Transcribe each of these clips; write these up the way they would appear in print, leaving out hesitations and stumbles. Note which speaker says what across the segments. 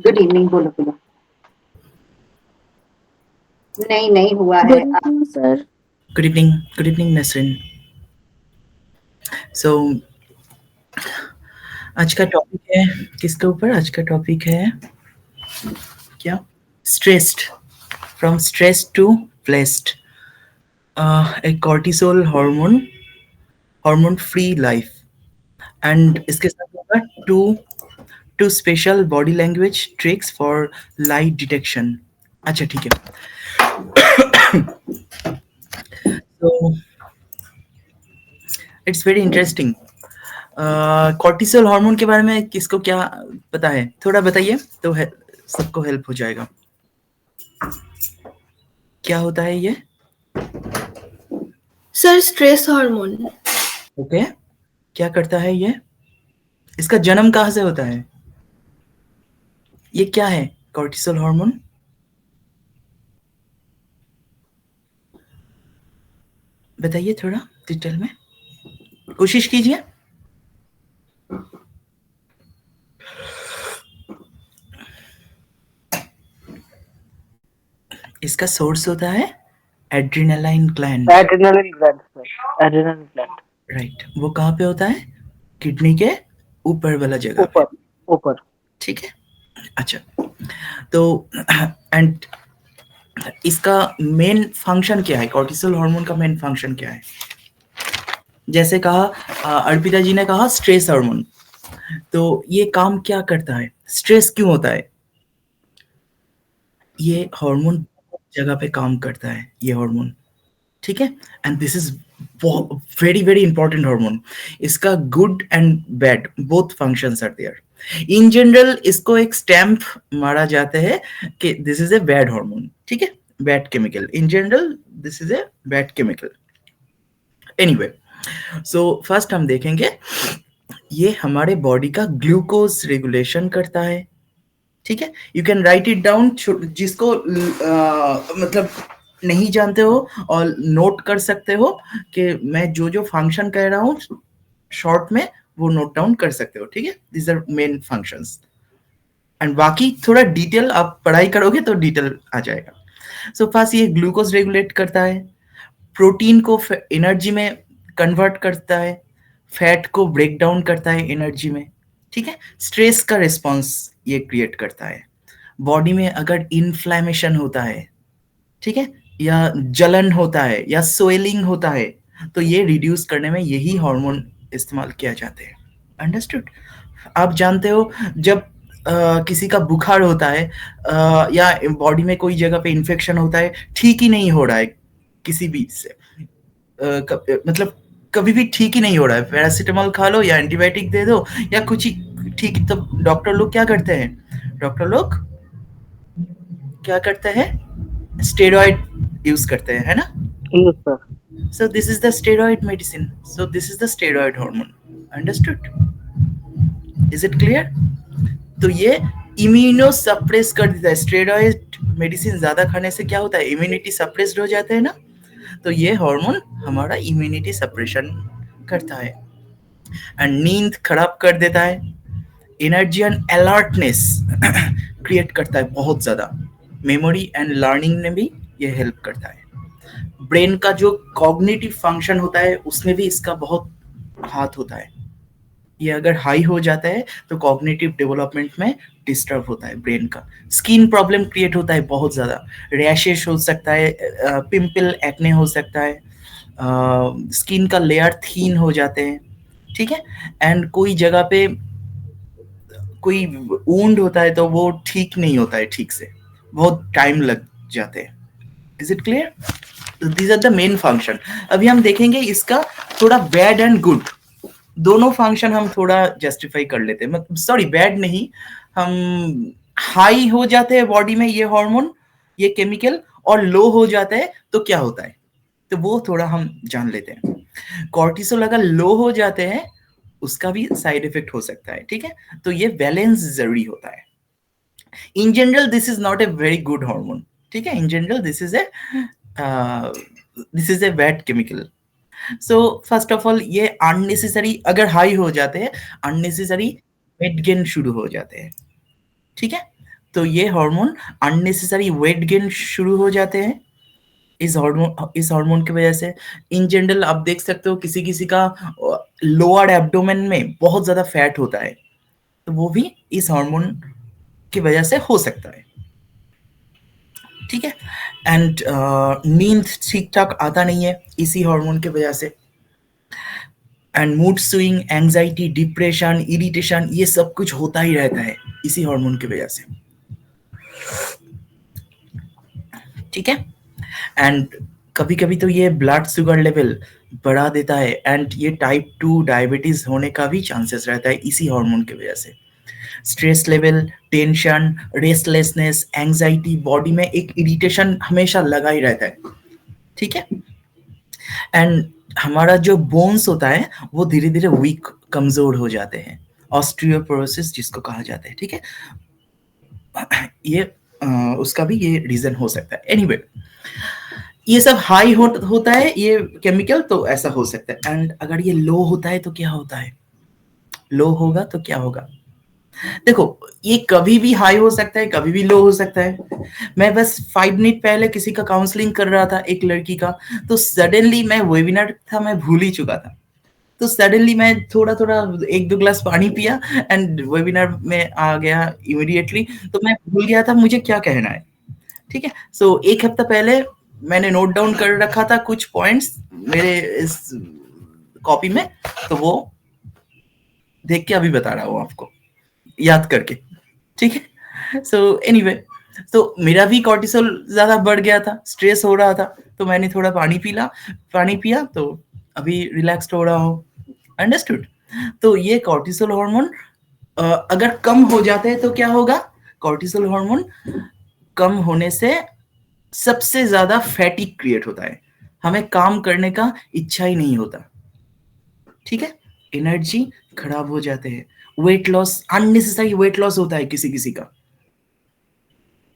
Speaker 1: Good evening, बोलो बोलो। नहीं नहीं हुआ है।
Speaker 2: Good evening sir.
Speaker 3: Good evening Nasrin. So आज का टॉपिक है किसके ऊपर? आज का टॉपिक है क्या? Stressed, from stress to blessed, a cortisol hormone free life. And इसके साथ होगा two two special body language tricks for lie detection. अच्छा ठीक है। तो it's very interesting. Cortisol hormone के बारे में किसको क्या पता है? थोड़ा बताइए तो सबको हेल्प हो जाएगा। क्या होता है ये?
Speaker 2: Sir stress hormone.
Speaker 3: ओके, क्या करता है ये? इसका जन्म कहाँ से होता है? ये क्या है कॉर्टिसोल हार्मोन? बताइए थोड़ा डिटेल में, कोशिश कीजिए। इसका सोर्स होता है adrenaline gland.
Speaker 1: Adrenaline gland sir, adrenaline gland.
Speaker 3: Right, वो कहाँ पे होता है? किडनी के ऊपर वाला जगह पे।
Speaker 1: ऊपर ऊपर।
Speaker 3: ठीक है। अच्छा, तो एंड इसका मेन फंक्शन क्या है? कॉर्टिसोल हार्मोन का मेन फंक्शन क्या है? जैसे कहा अर्पिता जी ने कहा स्ट्रेस हार्मोन, तो ये काम क्या करता है? स्ट्रेस क्यों होता है? ये हार्मोन जगह पे काम करता है, ये हार्मोन। ठीक है, and this is very very important hormone. इसका good and bad both functions are there. In general इसको एक स्टैंप मारा जाता है कि this is a bad hormone. ठीक है, bad chemical. In general this is a bad chemical. Anyway, so first हम देखेंगे ये हमारे बॉडी का ग्लूकोज रेगुलेशन करता है। ठीक है, you can write it down. जिसको मतलब नहीं जानते हो और नोट कर सकते हो कि मैं जो जो फंक्शन कह रहा हूँ शॉर्ट में, वो नोट डाउन कर सकते हो। ठीक है, these are main functions, and बाकी थोड़ा डिटेल आप पढ़ाई करोगे तो डिटेल आ जाएगा। सो फर्स्ट ये ग्लूकोज रेगुलेट करता है, प्रोटीन को एनर्जी में कन्वर्ट करता है, फैट को ब्रेक डाउन करता है एनर्जी में। ठीक है, स्ट्रेस का रिस्पॉन्स ये क्रिएट करता है। बॉडी में अगर इन्फ्लेमेशन होता है, ठीक है, या जलन होता है या स्वेलिंग होता है, तो ये रिड्यूस करने में यही हार्मोन इस्तेमाल किया जाते हैं। अंडरस्टूड? आप जानते हो जब किसी का बुखार होता है या बॉडी में कोई जगह पे इन्फेक्शन होता है, ठीक ही नहीं हो रहा है किसी भी से, मतलब कभी भी ठीक ही नहीं हो रहा है, पैरासीटामोल खा लो या एंटीबायोटिक दे दो या कुछ ही ठीक, तो डॉक्टर लोग क्या करते हैं? डॉक्टर लोग क्या करते हैं? स्टेरॉइड यूज करते हैं, है ना?
Speaker 1: Yes sir.
Speaker 3: So this is the steroid medicine. So this is the steroid hormone. Understood? Is it clear? तो ये इम्यूनो सप्रेस कर देता है। स्टेरॉइड मेडिसिन ज्यादा खाने से क्या होता है? इम्यूनिटी सप्रेस्ड हो जाते हैं ना, तो ये हार्मोन हमारा इम्यूनिटी सप्रेशन करता है एंड नींद खराब कर देता है, एनर्जी एंड अलर्टनेस क्रिएट करता है बहुत ज्यादा, मेमोरी एंड लर्निंग में भी ये हेल्प करता है। ब्रेन का जो कॉग्निटिव फंक्शन होता है उसमें भी इसका बहुत हाथ होता है। ये अगर हाई हो जाता है तो कॉग्निटिव डेवलपमेंट में डिस्टर्ब होता है ब्रेन का। स्किन प्रॉब्लम क्रिएट होता है बहुत ज़्यादा, रैशेस हो सकता है, पिंपल एक्ने हो सकता है, स्किन का लेयर थीन हो जाते हैं। ठीक है, एंड कोई जगह पे कोई वुंड होता है तो वो ठीक नहीं होता है ठीक से, बहुत टाइम लग जाते हैं। Is it clear? These are the main function. अभी हम देखेंगे इसका थोड़ा बैड एंड गुड दोनों फंक्शन हम थोड़ा जस्टिफाई कर लेते हैं। मतलब सॉरी, बैड नहीं, हम हाई हो जाते हैं बॉडी में ये हार्मोन, ये केमिकल, और लो हो जाता है तो क्या होता है, तो वो थोड़ा हम जान लेते हैं। कॉर्टिसोल अगर लो हो जाते हैं उसका भी साइड इफेक्ट हो सकता है। ठीक है, तो ये बैलेंस जरूरी होता है। इन general this is not a very good hormone. ठीक है, इन general this is a bad chemical. So first of all ये अननेसेसरी अगर हाई हो जाते हैं, अननेसेसरी वेट गेन शुरू हो जाते हैं। ठीक है, तो ये हार्मोन अननेसेसरी वेट गेन शुरू हो जाते हैं इस हार्मोन की वजह से। इन जनरल आप देख सकते हो किसी किसी का लोअर एब्डोमेन में बहुत ज्यादा फैट होता है, तो वो भी इस हार्मोन की वजह से हो सकता है। ठीक है। एंड नींद ठीक ठाक आता नहीं है इसी हार्मोन की वजह से। And mood swing, anxiety, depression, irritation, ये सब कुछ होता ही रहता है इसी हार्मोन की वजह से। ठीक है। एंड कभी कभी तो ये ब्लड शुगर लेवल बढ़ा देता है, एंड ये टाइप 2 डायबिटीज होने का भी चांसेस रहता है इसी हार्मोन की वजह से। Stress level, tension, restlessness, anxiety, body में एक इरिटेशन हमेशा लगा ही रहता है। ठीक है। एंड हमारा जो बोन्स होता है वो धीरे धीरे वीक, कमजोर हो जाते हैं, ऑस्टियोपोरोसिस जिसको कहा जाता है। ठीक है। ये उसका भी ये रीजन हो सकता है। एनीवे ये सब हाई होता है ये केमिकल, तो ऐसा हो सकता है। एंड अगर ये लो होता है तो क्या होता है, लो होगा तो क्या होगा? देखो, ये कभी भी हाई हो सकता है, कभी भी लो हो सकता है। मैं बस 5 मिनट पहले किसी का काउंसलिंग कर रहा था, एक लड़की का, तो सडनली मैं वेबिनार था, मैं भूल ही चुका था। तो सडनली मैं थोड़ा थोड़ा 1-2 ग्लास पानी पिया एंड वेबिनार में आ गया इमीडिएटली। तो मैं भूल गया था मुझे क्या कहना है। ठीक है। सो 1 हफ्ता पहले मैंने नोट डाउन कर रखा था कुछ पॉइंट्स मेरे इस कॉपी में, तो वो देख के अभी बता रहा हूँ आपको याद करके। ठीक है। सो एनीवे, तो मेरा भी कॉर्टिसोल ज्यादा बढ़ गया था, स्ट्रेस हो रहा था, तो मैंने थोड़ा पानी पिया, तो अभी रिलैक्स्ड हो रहा हूँ। अंडरस्टूड? तो ये कॉर्टिसोल हार्मोन अगर कम हो जाते हैं तो क्या होगा? कॉर्टिसोल हार्मोन कम होने से सबसे ज्यादा फैटिक क्रिएट होता है, हमें काम करने का इच्छा ही नहीं होता। ठीक है। एनर्जी खराब हो जाते हैं, weight loss, unnecessary weight loss होता है किसी किसी का।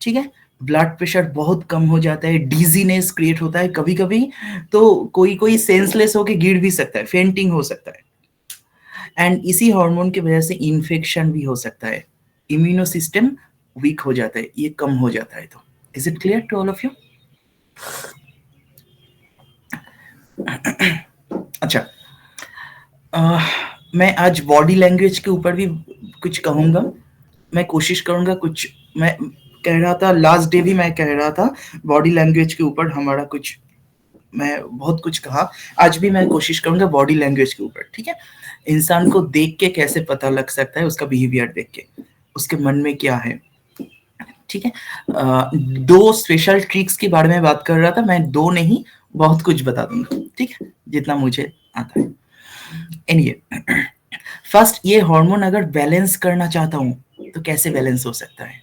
Speaker 3: ठीक है। ब्लड प्रेशर बहुत कम हो जाता है, डिजीनेस क्रिएट होता है कभी कभी, तो कोई कोई सेंसलेस होके गिर भी सकता है, फेंटिंग हो सकता है। एंड इसी हार्मोन की वजह से इन्फेक्शन भी हो सकता है, इम्यूनो सिस्टम वीक हो जाता है, ये कम हो जाता है। तो is it clear to all of you? अच्छा, मैं आज बॉडी लैंग्वेज के ऊपर भी कुछ कहूंगा। मैं कोशिश करूंगा कुछ, मैं कह रहा था लास्ट डे भी मैं कह रहा था बॉडी लैंग्वेज के ऊपर हमारा कुछ, मैं बहुत कुछ कहा। आज भी मैं कोशिश करूंगा बॉडी लैंग्वेज के ऊपर। ठीक है। इंसान को देख के कैसे पता लग सकता है, उसका बिहेवियर देख के उसके मन में क्या है। ठीक है। 2 स्पेशल ट्रिक्स के बारे में बात कर रहा था मैं, 2 नहीं बहुत कुछ बता दूंगा। ठीक है, जितना मुझे आता है। एनीवे, फर्स्ट, ये हार्मोन अगर बैलेंस करना चाहता हूँ तो कैसे बैलेंस हो सकता है?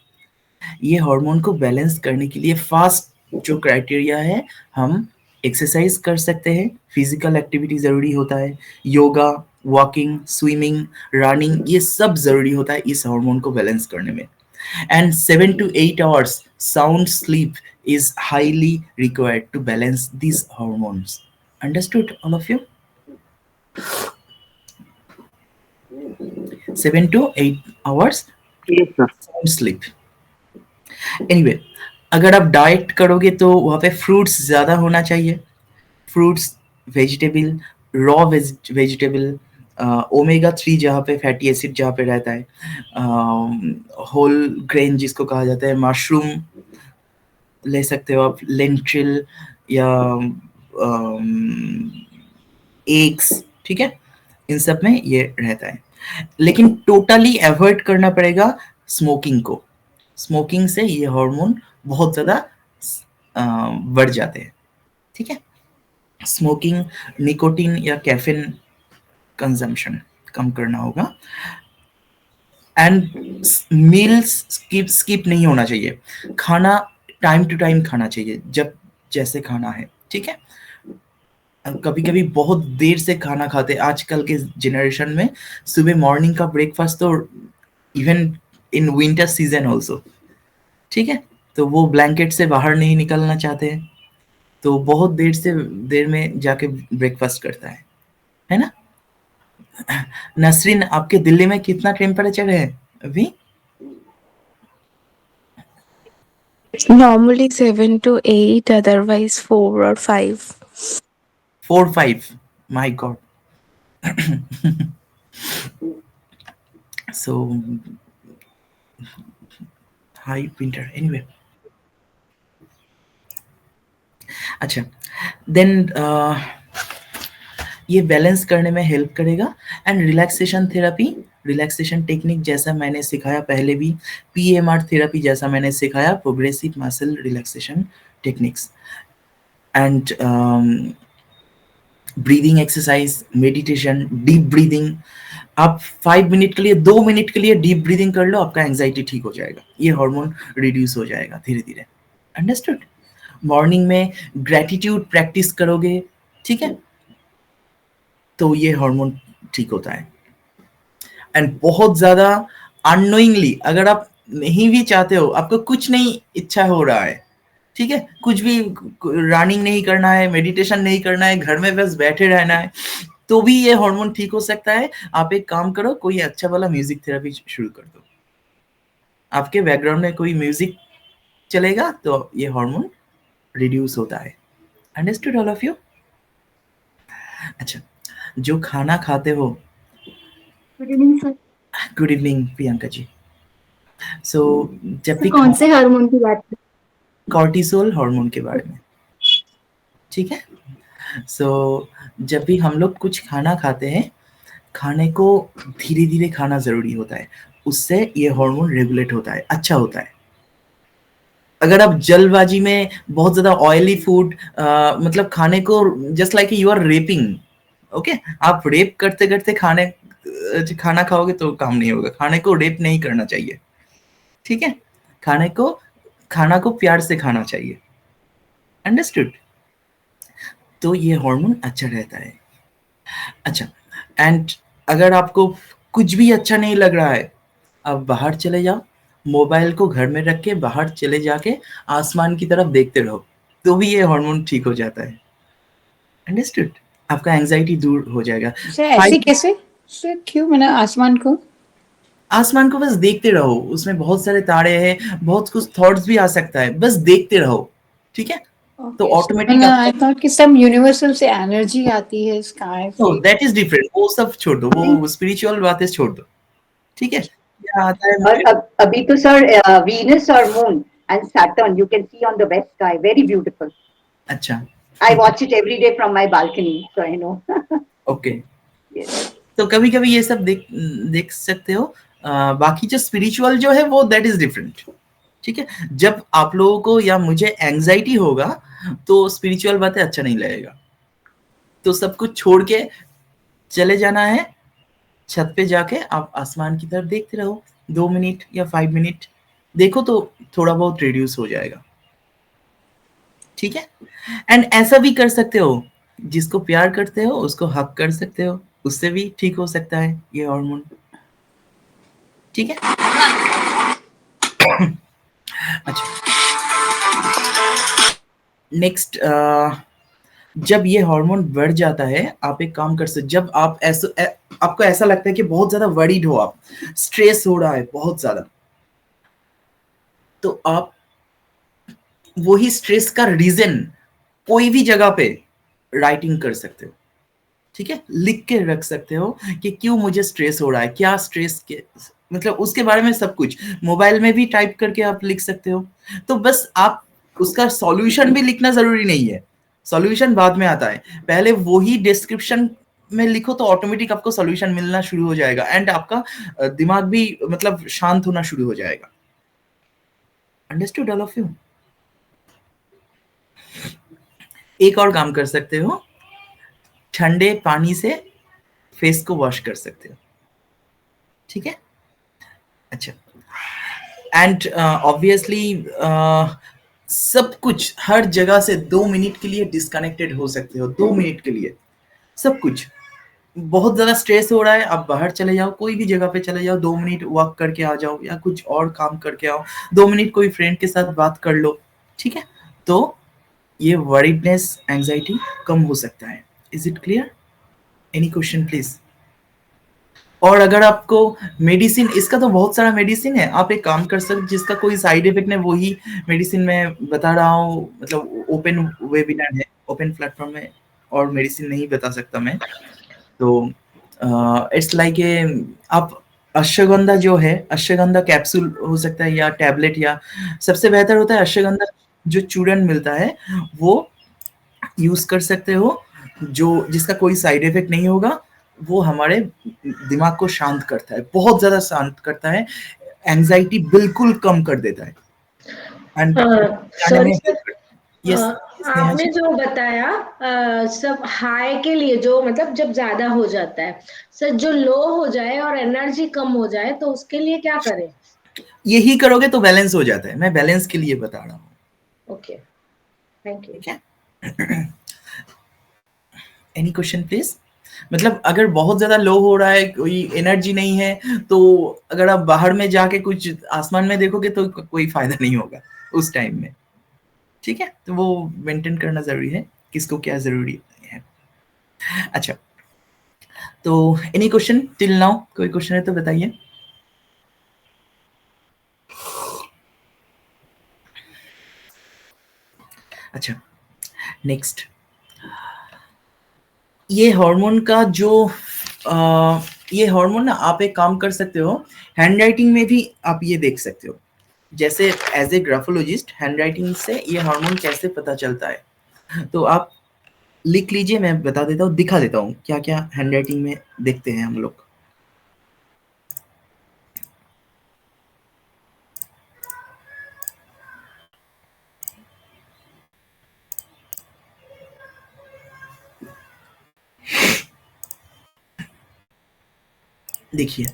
Speaker 3: ये हार्मोन को बैलेंस करने के लिए फर्स्ट जो क्राइटेरिया है, हम एक्सरसाइज कर सकते हैं, फिजिकल एक्टिविटी जरूरी होता है, योगा, वॉकिंग, स्विमिंग, रनिंग, ये सब जरूरी होता है इस हार्मोन को बैलेंस करने में। And 7 to 8 hours sound sleep is highly required to balance these hormones. Understood, all of you? 7 to 8 hours
Speaker 1: Yes, sir.
Speaker 3: sound sleep. Anyway, अगर आप डाइट करोगे तो वहाँ पे फ्रूट्स ज़्यादा होना चाहिए, fruits, vegetable, raw vegetable, omega 3 जहाँ पे फैटी एसिड जहाँ पे रहता है, होल ग्रेन जिसको कहा जाता है, मशरूम ले सकते हो आप, लेंटिल या एग्स। ठीक है। इन सब में ये रहता है, लेकिन टोटली अवॉइड करना पड़ेगा स्मोकिंग को। स्मोकिंग से ये हार्मोन बहुत ज़्यादा बढ़ जाते हैं। ठीक है। स्मोकिंग, निकोटीन या कैफीन कंजम्पशन कम करना होगा। एंड मील्स स्किप नहीं होना चाहिए, खाना टाइम टू टाइम खाना चाहिए, जब जैसे खाना है। ठीक है। कभी कभी बहुत देर से खाना खाते आजकल के जनरेशन में, सुबह मॉर्निंग का ब्रेकफास्ट तो even in winter season also. ठीक है। तो वो ब्लैंकेट से बाहर नहीं निकलना चाहते हैं, तो बहुत देर में जाके ब्रेकफास्ट करता है ना? नसरीन, आपके दिल्ली में कितना टेम्परेचर है अभी?
Speaker 2: Normally 7 to 8, otherwise 4 or 5.
Speaker 3: 4 5, my god. So hi winter anyway. अच्छा, देन ये बैलेंस करने में हेल्प करेगा. And relaxation therapy, relaxation technique जैसा मैंने सिखाया पहले भी, पीएमआर थेरेपी जैसा मैंने सिखाया, progressive muscle relaxation techniques. And breathing exercise, meditation, deep breathing. आप 5 मिनट के लिए, 2 मिनट के लिए डीप ब्रीदिंग कर लो, आपका एंजाइटी ठीक हो जाएगा, ये हार्मोन रिड्यूस हो जाएगा धीरे धीरे. अंडरस्टूड. मॉर्निंग में ग्रेटिट्यूड प्रैक्टिस करोगे, ठीक है, तो ये हार्मोन ठीक होता है. एंड बहुत ज्यादा अननोइंगली, अगर आप नहीं भी चाहते हो, आपको कुछ नहीं इच्छा हो रहा है, ठीक है, कुछ भी रनिंग नहीं करना है, मेडिटेशन नहीं करना है, घर में बस बैठे रहना है, तो भी ये हार्मोन ठीक हो सकता है. आप एक काम करो, कोई अच्छा वाला म्यूजिक थेरेपी शुरू कर दो. आपके बैकग्राउंड में कोई म्यूजिक चलेगा तो ये हार्मोन रिड्यूस होता है. Understood all of you. अच्छा, जो खाना खाते हो.
Speaker 2: Good evening sir.
Speaker 3: Good evening Priyanka ji. So जब भी
Speaker 2: कौन से हार्मोन की बात कर?
Speaker 3: कॉर्टिसोल हार्मोन के बारे में, ठीक है. सो जब भी हम लोग कुछ खाना खाते हैं, खाने को धीरे धीरे खाना जरूरी होता है, उससे ये हार्मोन रेगुलेट होता है, अच्छा होता है. अगर आप जल्दबाजी में बहुत ज्यादा ऑयली फूड, मतलब खाने को just like you are wrapping, okay, आप रेप करते करते खाना खाओगे तो काम नहीं होगा. खाने को रेप नहीं करना चाहिए, ठीक है. खाना को प्यार से खाना चाहिए. अंडरस्टूड. तो ये हार्मोन अच्छा रहता है. अच्छा, एंड अगर आपको कुछ भी अच्छा नहीं लग रहा है, आप बाहर चले जाओ, मोबाइल को घर में रख के बाहर चले जाके आसमान की तरफ देखते रहो, तो भी ये हार्मोन ठीक हो जाता है. अंडरस्टूड. आपका एंजाइटी दूर हो जाएगा.
Speaker 1: सर ऐसे कैसे? सर क्यों, मैंने आसमान को
Speaker 3: बस देखते रहो, उसमें बहुत सारे तारे हैं, बहुत कुछ थॉट्स भी आ सकता है, बस देखते रहो, ठीक है. तो ऑटोमेटिक
Speaker 1: आई थॉट कि सब यूनिवर्सल से एनर्जी आती है स्काई से.
Speaker 3: That is different. वो सब छोड़ दो, वो स्पिरिचुअल बातें छोड़ दो, ठीक है. क्या आता है
Speaker 1: और अभी तो सर वीनस और moon and Saturn you can see on the west sky, very beautiful.
Speaker 3: अच्छा,
Speaker 1: I watch it every day from my balcony, so I know.
Speaker 3: Okay.
Speaker 1: Yes.
Speaker 3: तो कभी कभी ये सब देख सकते हो. बाकी जो स्पिरिचुअल जो है वो दैट इज डिफरेंट, ठीक है. जब आप लोगों को या मुझे एंजाइटी होगा तो स्पिरिचुअल बातें अच्छा नहीं लगेगा, तो सब कुछ छोड़ के चले जाना है. छत पे जाके आप आसमान की तरफ देखते रहो, 2 मिनट या 5 मिनट देखो, तो थोड़ा बहुत रिड्यूस हो जाएगा, ठीक है. एंड ऐसा भी कर सकते हो, जिसको प्यार करते हो उसको हक कर सकते हो, उससे भी ठीक हो सकता है ये हार्मोन, ठीक है. अच्छा, नेक्स्ट, जब ये हार्मोन बढ़ जाता है, आप एक काम कर सकते. जब आप आपको ऐसा लगता है कि बहुत ज्यादा वरीड हो, आप स्ट्रेस हो रहा है बहुत ज्यादा, तो आप वही स्ट्रेस का रीजन कोई भी जगह पे राइटिंग कर सकते हो, ठीक है. लिख के रख सकते हो कि क्यों मुझे स्ट्रेस हो रहा है, क्या स्ट्रेस के, मतलब उसके बारे में सब कुछ मोबाइल में भी टाइप करके आप लिख सकते हो. तो बस आप उसका सॉल्यूशन भी लिखना जरूरी नहीं है, सॉल्यूशन बाद में आता है, पहले वही डिस्क्रिप्शन में लिखो, तो ऑटोमेटिक आपको सॉल्यूशन मिलना शुरू हो जाएगा, एंड आपका दिमाग भी मतलब शांत होना शुरू हो जाएगा. Understood all of you. एक और काम कर सकते हो, ठंडे पानी से फेस को वॉश कर सकते हो, ठीक है. अच्छा, एंड ऑब्वियसली सब कुछ हर जगह से 2 मिनट के लिए डिस्कनेक्टेड हो सकते हो, 2 मिनट के लिए सब कुछ. बहुत ज्यादा स्ट्रेस हो रहा है, आप बाहर चले जाओ, कोई भी जगह पे चले जाओ, 2 मिनट वॉक करके आ जाओ या कुछ और काम करके आओ, 2 मिनट कोई फ्रेंड के साथ बात कर लो, ठीक है. तो ये वरीडनेस, एंजाइटी कम हो सकता है. Is it clear? Any question please. और अगर आपको मेडिसिन, इसका तो बहुत सारा मेडिसिन है, आप एक काम कर सकते, जिसका कोई साइड इफेक्ट नहीं, वही मेडिसिन मैं बता रहा हूँ, मतलब ओपन वेबिनार है, ओपन प्लेटफॉर्म है, और मेडिसिन नहीं बता सकता मैं। तो इट्स लाइक ए, आप अश्वगंधा जो है, अश्वगंधा कैप्सूल हो सकता है या टैबलेट, या सबसे बेहतर होता है अश्वगंधा जो चूर्ण मिलता है वो यूज कर सकते हो, जो जिसका कोई साइड इफेक्ट नहीं होगा। वो हमारे दिमाग को शांत करता है, बहुत ज्यादा शांत करता है, एंजाइटी बिल्कुल कम कर देता है, एंड जाने में
Speaker 4: सॉरी
Speaker 3: हेल्प
Speaker 4: सर,
Speaker 3: करता है। यस स्नेहा
Speaker 4: आपने
Speaker 3: जी।
Speaker 4: जो बताया सब हाई के लिए, जो मतलब जब ज्यादा हो जाता है सर, जो लो हो जाए और एनर्जी कम हो जाए तो उसके लिए क्या करें?
Speaker 3: यही करोगे तो बैलेंस हो जाता है, मैं बैलेंस के लिए बता रहा हूँ।
Speaker 4: Okay, thank you.
Speaker 3: ठीक है। Any question please. मतलब अगर बहुत ज्यादा लो हो रहा है, कोई एनर्जी नहीं है, तो अगर आप बाहर में जाके कुछ आसमान में देखोगे तो कोई फायदा नहीं होगा उस टाइम में। ठीक है, तो वो मेंटेन करना जरूरी है, किसको क्या जरूरी है। अच्छा, तो एनी क्वेश्चन टिल नाउ, कोई क्वेश्चन है तो बताइए। अच्छा, नेक्स्ट, ये हार्मोन का जो ये हार्मोन ना, आप एक काम कर सकते हो, हैंड राइटिंग में भी आप ये देख सकते हो, जैसे as a graphologist handwriting से ये हार्मोन कैसे पता चलता है। तो आप लिख लीजिए, मैं बता देता हूँ, दिखा देता हूँ क्या क्या हैंड राइटिंग में देखते हैं हम लोग। देखिए,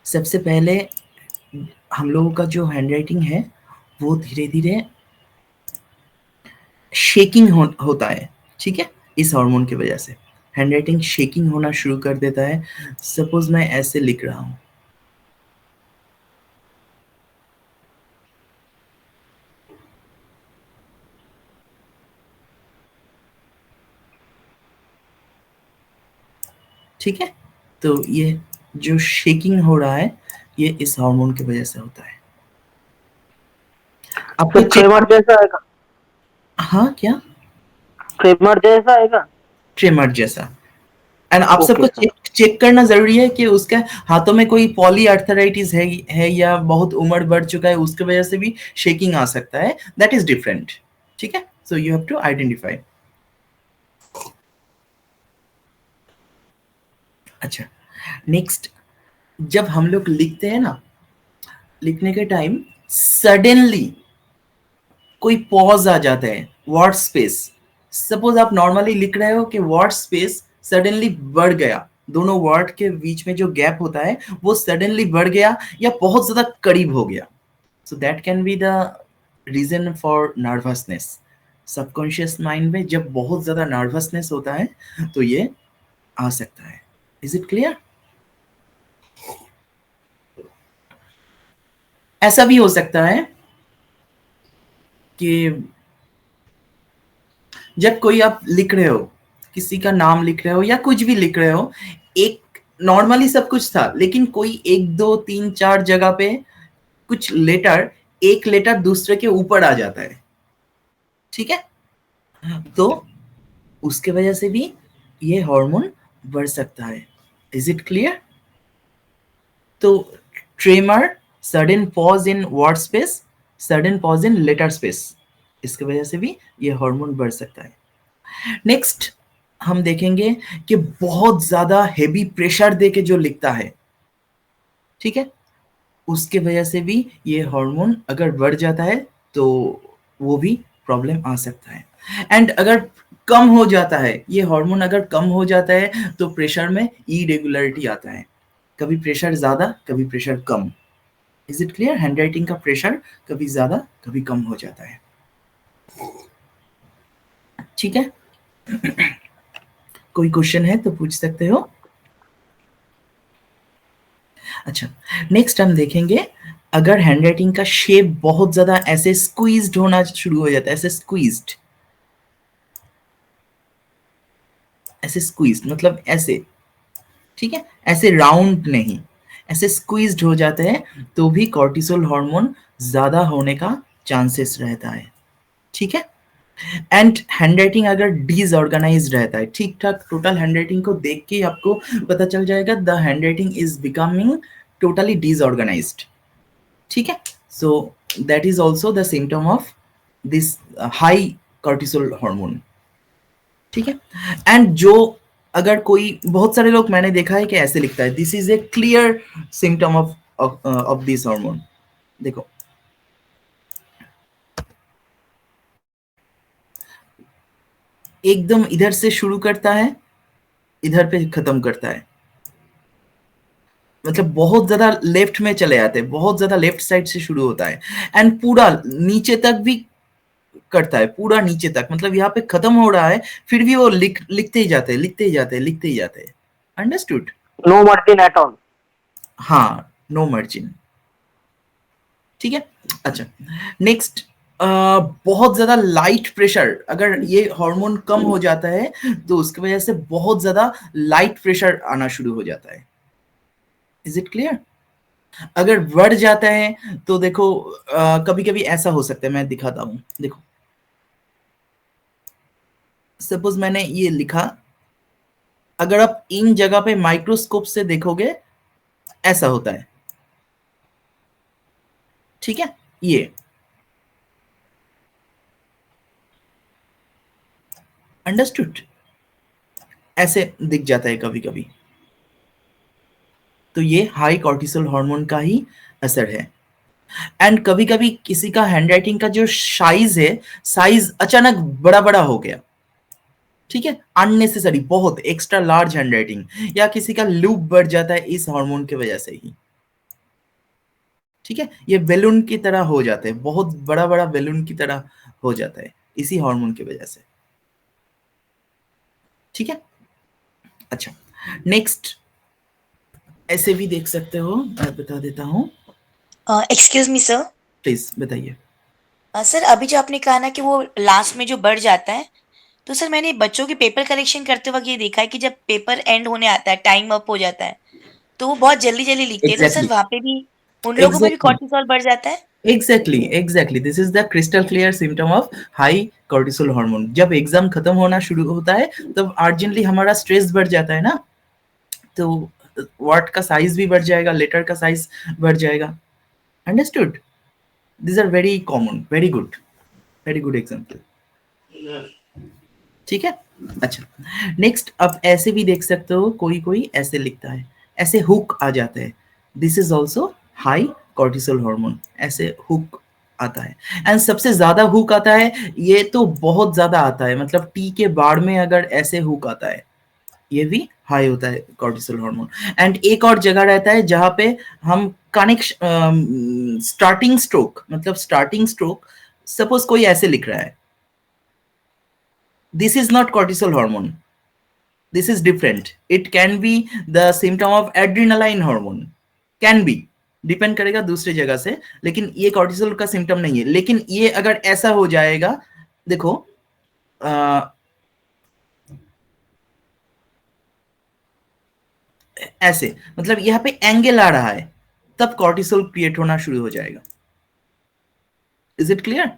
Speaker 3: सबसे पहले हम लोगों का जो हैंड राइटिंग है वो धीरे धीरे शेकिंग होता है। ठीक है, इस हार्मोन की वजह से हैंड राइटिंग शेकिंग होना शुरू कर देता है। सपोज मैं ऐसे लिख रहा हूँ, ठीक है, तो ये जो शेकिंग हो रहा है ये इस हार्मोन की वजह से होता है। आपको चेक,
Speaker 5: ट्रेमर जैसा है का?
Speaker 3: हाँ क्या,
Speaker 5: ट्रेमर जैसा है का?
Speaker 3: ट्रेमर जैसा। एंड आप सबको
Speaker 5: ओके सर।
Speaker 3: चेक करना जरूरी है कि उसके हाथों में कोई पॉली आर्थराइटिस है या बहुत उम्र बढ़ चुका है, उसकी वजह से भी शेकिंग आ सकता है, दैट इज डिफरेंट। ठीक है, so you have to identify. अच्छा, नेक्स्ट, जब हम लोग लिखते हैं ना, लिखने के टाइम सडनली कोई पॉज आ जाता है, वर्ड स्पेस। सपोज आप नॉर्मली लिख रहे हो कि वर्ड स्पेस सडनली बढ़ गया, दोनों वर्ड के बीच में जो गैप होता है वो सडनली बढ़ गया या बहुत ज्यादा करीब हो गया, so that can be the reason for nervousness. Subconscious mind में जब बहुत ज्यादा नर्वसनेस होता है तो ये आ सकता है। Is it clear? ऐसा भी हो सकता है कि जब कोई आप लिख रहे हो, किसी का नाम लिख रहे हो या कुछ भी लिख रहे हो, एक नॉर्मली सब कुछ था, लेकिन कोई एक दो तीन चार जगह पे कुछ लेटर, एक लेटर दूसरे के ऊपर आ जाता है। ठीक है, तो उसके वजह से भी ये हार्मोन बढ़ सकता है। Is it clear? तो tremor, sudden pause in word space, sudden pause in letter space, इसकी वजह से भी ये हार्मोन बढ़ सकता है। नेक्स्ट हम देखेंगे कि बहुत ज्यादा हेवी प्रेशर देके जो लिखता है, ठीक है, उसके वजह से भी ये हार्मोन अगर बढ़ जाता है तो वो भी प्रॉब्लम आ सकता है। एंड अगर कम हो जाता है, ये हार्मोन अगर कम हो जाता है तो प्रेशर में इरेगुलरिटी आता है, कभी प्रेशर ज्यादा कभी pressure come. Is it clear? Handwriting का प्रेशर कभी ज्यादा कभी कम हो जाता है। ठीक है, कोई क्वेश्चन है तो पूछ सकते हो। अच्छा, नेक्स्ट हम देखेंगे, अगर हैंडराइटिंग का शेप बहुत ज्यादा ऐसे स्क्वीज्ड होना शुरू हो जाता है, ऐसे स्क्वीज्ड, ऐसे स्क्वीज्ड मतलब ऐसे, ठीक है, ऐसे राउंड नहीं, ऐसे स्क्वीज्ड हो जाते हैं तो भी कॉर्टिसोल हार्मोन ज्यादा होने का चांसेस रहता है। ठीक है, एंड हैंडराइटिंग अगर डिसऑर्गेनाइज्ड रहता है, ठीक ठाक टोटल हैंडराइटिंग को देख के आपको पता चल जाएगा the handwriting is becoming totally disorganised. ठीक है, so that is also the symptom of this high cortisol hormone. ठीक है, एंड जो अगर कोई, बहुत सारे लोग मैंने देखा है कि ऐसे लिखता है, this is A clear symptom of of this hormone. देखो एकदम इधर से शुरू करता है, इधर पे खत्म करता है, मतलब बहुत ज्यादा लेफ्ट में चले जाते हैं, बहुत ज्यादा लेफ्ट साइड से शुरू होता है एंड पूरा नीचे तक भी करता है, पूरा नीचे तक, मतलब यहाँ पे खत्म हो रहा है फिर भी वो लिखते ही जाते हैं, लिखते ही जाते हैं, लिखते ही जाते हैं। Understood?
Speaker 5: No margin at all.
Speaker 3: हाँ, नो मार्जिन। ठीक है, अच्छा नेक्स्ट, बहुत ज्यादा लाइट प्रेशर, अगर ये हार्मोन कम हो जाता है तो उसकी वजह से बहुत ज्यादा लाइट प्रेशर आना शुरू हो जाता है। Is it clear? अगर बढ़ जाता है तो देखो कभी कभी ऐसा हो सकता है, मैं दिखाता हूं। देखो सपोज मैंने ये लिखा, अगर आप इन जगह पे माइक्रोस्कोप से देखोगे ऐसा होता है। ठीक है, ये अंडरस्टूड, ऐसे दिख जाता है कभी कभी, तो ये हाई कॉर्टिसोल हार्मोन का ही असर है। एंड कभी कभी किसी का हैंडराइटिंग का जो साइज है, साइज अचानक बड़ा बड़ा हो गया, ठीक है, अननेसेसरी बहुत एक्स्ट्रा लार्ज हैंडराइटिंग, या किसी का लूप बढ़ जाता है इस हार्मोन की वजह से ही। ठीक है, ये बैलून की तरह हो जाते हैं, बहुत बड़ा बड़ा बैलून की तरह हो जाता है इसी हार्मोन की वजह से। ठीक है, अच्छा नेक्स्ट, ऐसे भी देख सकते हो, मैं बता देता हूँ।
Speaker 6: Excuse me sir.
Speaker 3: प्लीज बताइए।
Speaker 6: सर अभी जो आपने कहा ना कि वो लास्ट में जो बढ़ जाता है, तो सर मैंने बच्चों के पेपर करेक्शन करते वक्त ये देखा है कि जब पेपर एंड होने आता है, टाइम अप हो जाता है, तो वो बहुत जल्दी जल्दी लिखते हैं, तो सर
Speaker 3: एग्जैक्टली
Speaker 6: वहाँ पे भी उन लोगों में भी
Speaker 3: एग्जैक्टली
Speaker 6: कॉर्टिसोल बढ़ जाता है?
Speaker 3: Exactly this is the crystal clear symptom of high cortisol hormone. जब एग्जाम खत्म होना शुरू होता है तब अर्जेंटली हमारा स्ट्रेस बढ़ जाता है ना, तो वर्ड का साइज भी बढ़ जाएगा, लेटर का साइज बढ़ जाएगा। Understood? these are very common, very good example। ठीक है, अच्छा नेक्स्ट, आप ऐसे भी देख सकते हो, कोई कोई ऐसे लिखता है, ऐसे हुक आ जाता है, this is also high cortisol hormone, ऐसे हुक आता है। एंड सबसे ज्यादा हुक आता है, ये तो बहुत ज्यादा आता है, मतलब टी के बाढ़ में अगर ऐसे हुक आता है, ये भी हाई होता है कॉर्टिसोल हार्मोन। एंड एक और जगह रहता है जहां पे हम कनेक्शन, स्टार्टिंग स्ट्रोक, मतलब स्टार्टिंग स्ट्रोक, सपोज कोई ऐसे लिख रहा है, this is not cortisol hormone, this is different, it can be the symptom of adrenaline hormone, can be, depend करेगा दूसरी जगह से, लेकिन ये कॉर्टिसोल का सिम्टम नहीं है। लेकिन ये अगर ऐसा हो जाएगा, देखो ऐसे, मतलब यहाँ पे एंगल आ रहा है, तब कॉर्टिसोल क्रिएट होना शुरू हो जाएगा। Is it clear?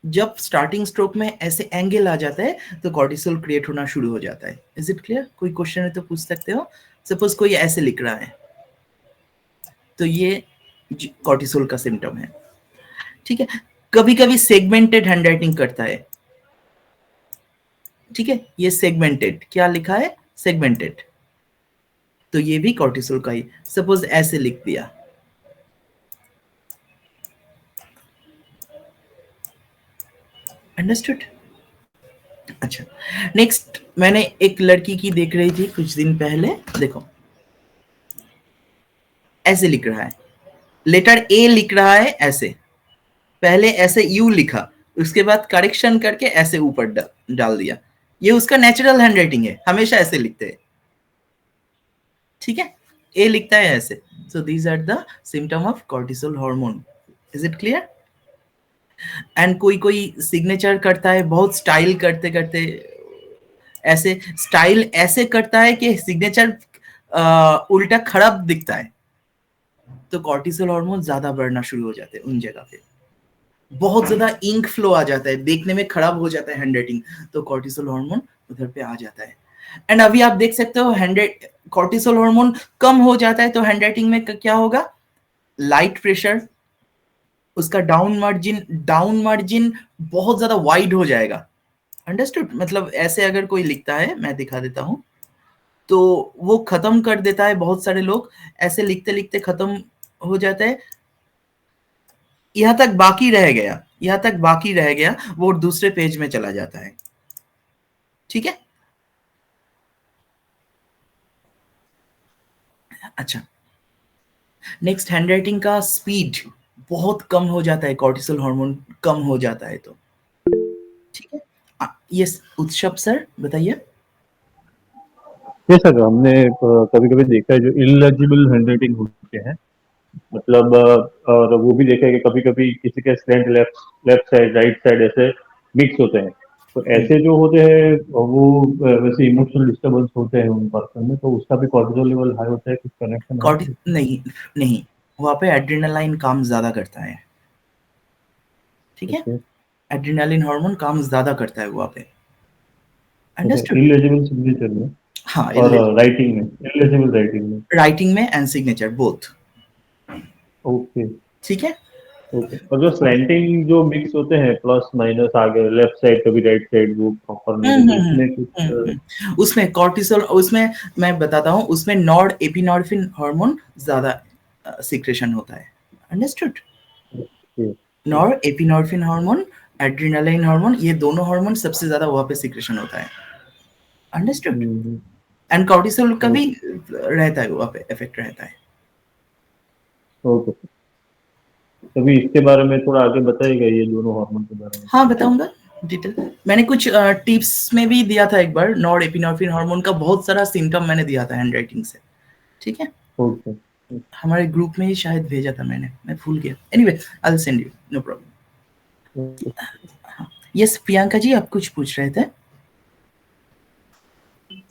Speaker 3: जब स्टार्टिंग स्ट्रोक में ऐसे एंगल आ जाता है तो कॉर्टिसोल क्रिएट होना शुरू हो जाता है। Is it clear? कोई क्वेश्चन है तो पूछ सकते हो। सपोज कोई ऐसे लिख रहा है, तो ये कॉर्टिसोल का सिम्टम है। ठीक है, कभी कभी सेगमेंटेड हैंडराइटिंग करता है। ठीक है, ये सेगमेंटेड, क्या लिखा है? सेगमेंटेड, तो ये भी कॉर्टिसोल का ही। सपोज ऐसे लिख दिया, अंडरस्टूड? अच्छा नेक्स्ट, मैंने एक लड़की की देख रही थी कुछ दिन पहले, देखो ऐसे लिख रहा है, लेटर ए लिख रहा है ऐसे, पहले ऐसे यू लिखा, उसके बाद करेक्शन करके ऐसे ऊपर डाल दिया। ये उसका नेचुरल हैंडराइटिंग है, हमेशा ऐसे लिखते हैं। ठीक है, ए लिखता है ऐसे, so these are the symptom of cortisol hormone. Is it clear? And कोई कोई सिग्नेचर करता है, बहुत स्टाइल करते करते ऐसे स्टाइल ऐसे करता है कि सिग्नेचर उल्टा खराब दिखता है, तो कॉर्टिसोल हार्मोन ज्यादा बढ़ना शुरू हो जाते हैं उन जगह पे। बहुत ज्यादा इंक फ्लो आ जाता है, देखने में खराब हो जाता है हैंडराइटिंग, तो कॉर्टिसोल हार्मोन उधर पे आ जाता है। एंड अभी आप देख सकते हो कॉर्टिसोल हार्मोन कम हो जाता है तो हैंडराइटिंग में क्या होगा, लाइट प्रेशर, उसका डाउन मार्जिन बहुत ज्यादा वाइड हो जाएगा। अंडरस्टूड? मतलब ऐसे अगर कोई लिखता है, मैं दिखा देता हूं, तो वो खत्म कर देता है, बहुत सारे लोग ऐसे लिखते लिखते खत्म हो जाता है, यहाँ तक बाकी रह गया, वो दूसरे पेज में चला जाता है। ठीक है, अच्छा, नेक्स्ट हैंडराइटिंग का स्पीड बहुत कम हो जाता है, कॉर्टिसोल हार्मोन कम हो जाता है तो। ठीक है, यस उत्सव सर बताइए।
Speaker 7: ये सर हमने कभी कभी देखा है जो इलेजिबल हैंडराइटिंग होते हैं, मतलब और वो भी देखा है कि कभी कभी किसी के slant left side right side ऐसे मिक्स होते हैं, तो ऐसे जो होते हैं वो वैसे इमोशनल डिस्टर्बेंस होते हैं उन पर्सन में, तो उसका भी कॉर्टिसोल लेवल हाई होता है, कुछ कनेक्शन?
Speaker 3: नहीं, वहाँ पे एड्रेनालाइन काम ज्यादा करता है। ठीक है, एड्रेनालिन हार्मोन काम ज्यादा करता है वहाँ पे। अंडरस्टूड?
Speaker 7: इलेजिबल सिग्नेचर में,
Speaker 3: हाँ,
Speaker 7: और राइटिंग में, इलेजिबल
Speaker 3: राइटिंग में एंड सिग्नेचर बोथ।
Speaker 7: ओके
Speaker 3: ठीक है,
Speaker 7: ओके। और जो स्लैंटिंग जो मिक्स होते हैं प्लस माइनस आगे लेफ्ट साइड कभी राइट साइड, वो प्रॉपर नहीं, उसमें कुछ
Speaker 3: उसमें कॉर्टिसोल, उसमें मैं बताता हूँ, उसमें नॉर्ड एपिनॉर्फिन हार्मोन ज्यादा सीक्रेशन होता है। Understood? Norepinephrine hormone, adrenaline hormone, ये दोनों हार्मोन सबसे ज्यादा वहाँ पे सीक्रेशन होता है। अंडरस्टूड? एंड कॉर्टिसोल का भी रहता है वहाँ पे, इफेक्ट रहता है।
Speaker 7: ओके, तभी इसके बारे में थोड़ा आगे बताइएगा, ये दोनों हार्मोन के बारे में।
Speaker 3: हाँ बताऊंगा डिटेल, मैंने कुछ टिप्स में भी दिया था एक बार, नॉर्ड एपिनॉर्फिन हार्मोन का बहुत सारा सिम्टम मैंने दिया था हैंडराइटिंग से। ठीक है,
Speaker 7: ओके,
Speaker 3: हमारे ग्रुप में ही शायद भेजा था मैंने, मैं भूल गया। Anyway I will send you, no problem. Yes Priyanka ji, आप कुछ पूछ रहे थे?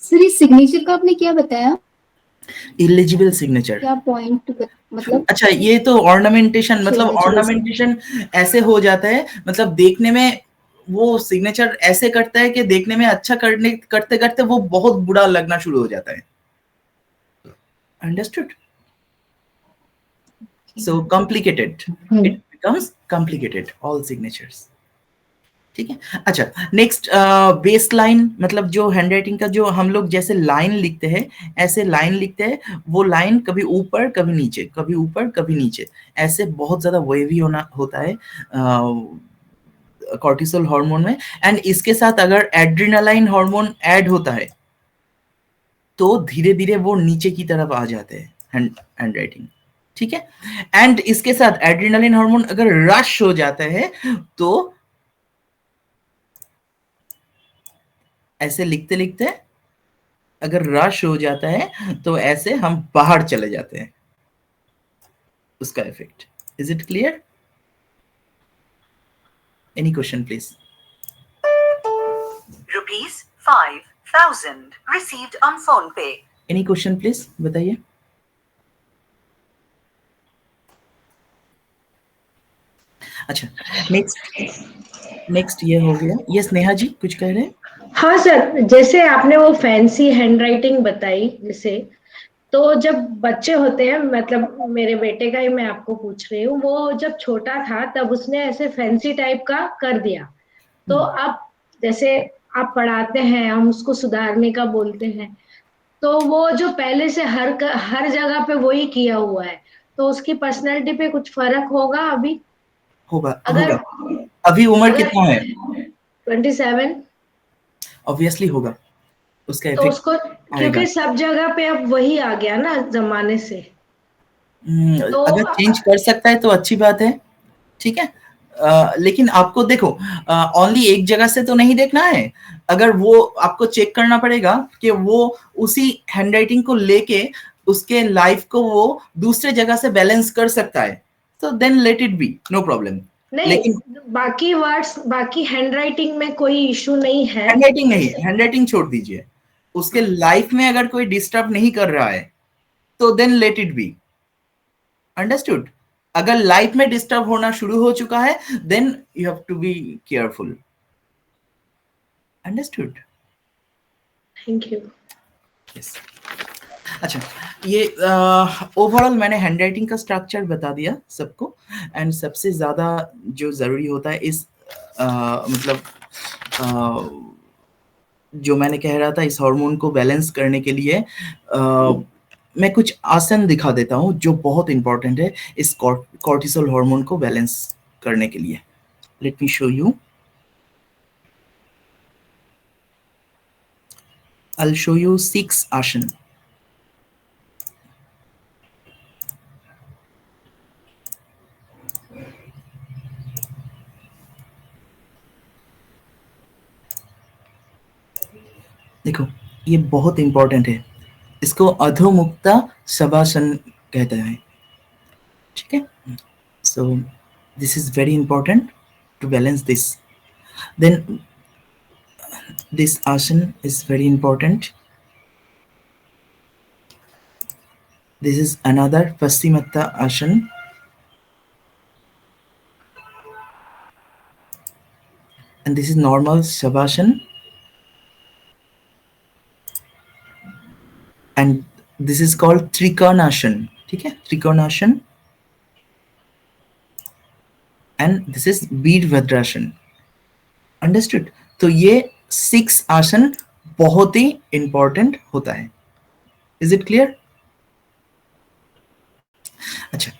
Speaker 8: सर इस सिग्नेचर का आपने क्या बताया?
Speaker 3: इलिजिबल सिग्नेचर,
Speaker 8: क्या पॉइंट मतलब?
Speaker 3: अच्छा ये तो ऑर्नामेंटेशन, मतलब ऑर्नामेंटेशन ऐसे हो जाता है, मतलब देखने में वो सिग्नेचर ऐसे करता है कि देखने में अच्छा करते करते वो बहुत बुरा लगना शुरू हो जाता है। Understood? So complicated, it becomes complicated all signatures. ठीक है, अच्छा नेक्स्ट बेस लाइन, मतलब जो हैंडराइटिंग का जो हम लोग जैसे लाइन लिखते हैं, ऐसे लाइन लिखते हैं, वो लाइन कभी ऊपर कभी नीचे, कभी ऊपर कभी नीचे, ऐसे बहुत ज्यादा वेवी होता है कॉर्टिसोल हार्मोन में। एंड इसके साथ अगर एड्रेनालाइन हार्मोन ऐड होता है तो धीरे धीरे वो नीचे की तरफ आ जाते हैं हैंडराइटिंग। ठीक है, एंड इसके साथ एड्रेनालिन हार्मोन अगर रश हो जाता है तो ऐसे लिखते लिखते अगर रश हो जाता है तो ऐसे हम बाहर चले जाते हैं, उसका effect. Is it clear? Any question please?
Speaker 9: ₹5,000 received on PhonePe.
Speaker 3: Any question please बताइए। अच्छा नेक्स्ट ये हो गया। यस नेहा जी कुछ कह रहे हैं?
Speaker 4: हाँ सर, जैसे आपने वो फैंसी हैंडराइटिंग बताई, जैसे तो जब बच्चे होते हैं, मतलब मेरे बेटे का ही मैं आपको पूछ रही हूँ, वो जब छोटा था तब उसने ऐसे फैंसी टाइप का कर दिया, तो अब जैसे आप पढ़ाते हैं, हम उसको सुधारने का बोलते हैं, तो वो जो पहले से हर जगह पे वही किया हुआ है, तो उसकी पर्सनैलिटी पे कुछ फर्क होगा अभी?
Speaker 3: होगा
Speaker 4: अगर
Speaker 3: अभी उम्र कितना है?
Speaker 4: 27।
Speaker 3: ऑब्वियसली होगा उसका
Speaker 4: तो
Speaker 3: इफेक्ट
Speaker 4: उसको, क्योंकि सब जगह पे अब वही आ गया ना जमाने से। तो
Speaker 3: अगर चेंज कर सकता है तो अच्छी बात है। ठीक है, लेकिन आपको देखो ओनली एक जगह से तो नहीं देखना है, अगर वो आपको चेक करना पड़ेगा कि वो उसी हैंडराइटिंग को लेके उसके लाइफ को वो दूसरे जगह से बैलेंस कर सकता है, तो then let it be, no problem.
Speaker 4: नहीं,
Speaker 3: लेकिन
Speaker 4: बाकी वर्ड्स, बाकी हैंडराइटिंग में कोई इशू नहीं है।
Speaker 3: हैंडराइटिंग नहीं, हैंडराइटिंग छोड़ दीजिए, उसके लाइफ में अगर कोई डिस्टर्ब नहीं कर रहा है तो then let it be, understood. अगर लाइफ में डिस्टर्ब होना शुरू हो चुका है then you have to be careful, understood.
Speaker 4: Thank you.
Speaker 3: Yes. अच्छा, ये ओवरऑल मैंने हैंडराइटिंग का स्ट्रक्चर बता दिया सबको, एंड सबसे ज्यादा जो जरूरी होता है इस मतलब जो मैंने कह रहा था इस हार्मोन को बैलेंस करने के लिए मैं कुछ आसन दिखा देता हूँ जो बहुत इंपॉर्टेंट है इस कॉर्टिसोल हार्मोन को बैलेंस करने के लिए। Let me show you, I'll show you 6 आसन। देखो ये बहुत इंपॉर्टेंट है, इसको अधोमुक्ता शवासन कहते हैं, ठीक है। So this is very important to balance this. Then this asan is very important. This is another Paschimottta asan, and this is normal Shavasana, and this is called Trikonasana, ठीक है, Trikonasana, and this is Veerbhadrasana, understood। तो ये 6 आसन बहुत ही important होता है, is it clear? अच्छा,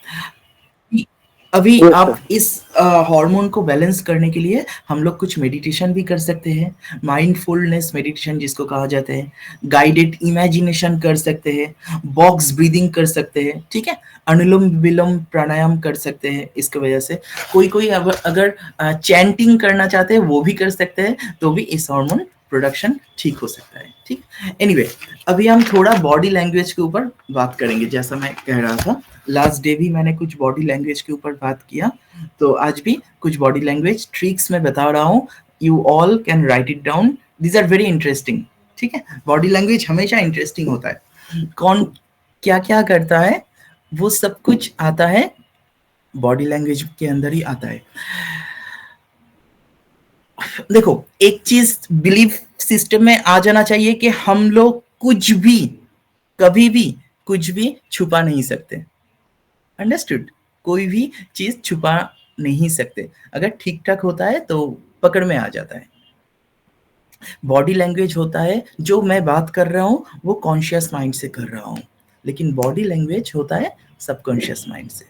Speaker 3: अभी
Speaker 5: Yes,
Speaker 3: आप
Speaker 5: sir.
Speaker 3: इस हार्मोन को बैलेंस करने के लिए हम लोग कुछ मेडिटेशन भी कर सकते हैं, माइंडफुलनेस मेडिटेशन जिसको कहा जाता है, गाइडेड इमेजिनेशन कर सकते हैं, बॉक्स ब्रीदिंग कर सकते हैं, ठीक है, अनुलोम विलोम प्राणायाम कर सकते हैं। इसकी वजह से कोई अगर चैंटिंग करना चाहते हैं वो भी कर सकते हैं, तो भी इस हार्मोन प्रोडक्शन ठीक हो सकता है, ठीक। एनीवे, अभी हम थोड़ा बॉडी लैंग्वेज के ऊपर बात करेंगे। जैसा मैं कह रहा था, लास्ट डे भी मैंने कुछ बॉडी लैंग्वेज के ऊपर बात किया, तो आज भी कुछ बॉडी लैंग्वेज ट्रिक्स में बता रहा हूँ, you all can write it down, these are very interesting, ठीक है। बॉडी लैंग्वेज हमेशा इंटरेस्टिंग होता है, कौन क्या क्या करता है वो सब कुछ आता है बॉडी लैंग्वेज के अंदर ही आता है। देखो एक चीज बिलीफ सिस्टम में आ जाना चाहिए कि हम लोग कुछ भी कभी भी कुछ भी छुपा नहीं सकते, अंडरस्टूड। कोई भी चीज छुपा नहीं सकते, अगर ठीक ठाक होता है तो पकड़ में आ जाता है। बॉडी लैंग्वेज होता है जो मैं बात कर रहा हूँ वो कॉन्शियस माइंड से कर रहा हूँ, लेकिन बॉडी लैंग्वेज होता है सबकॉन्शियस माइंड से।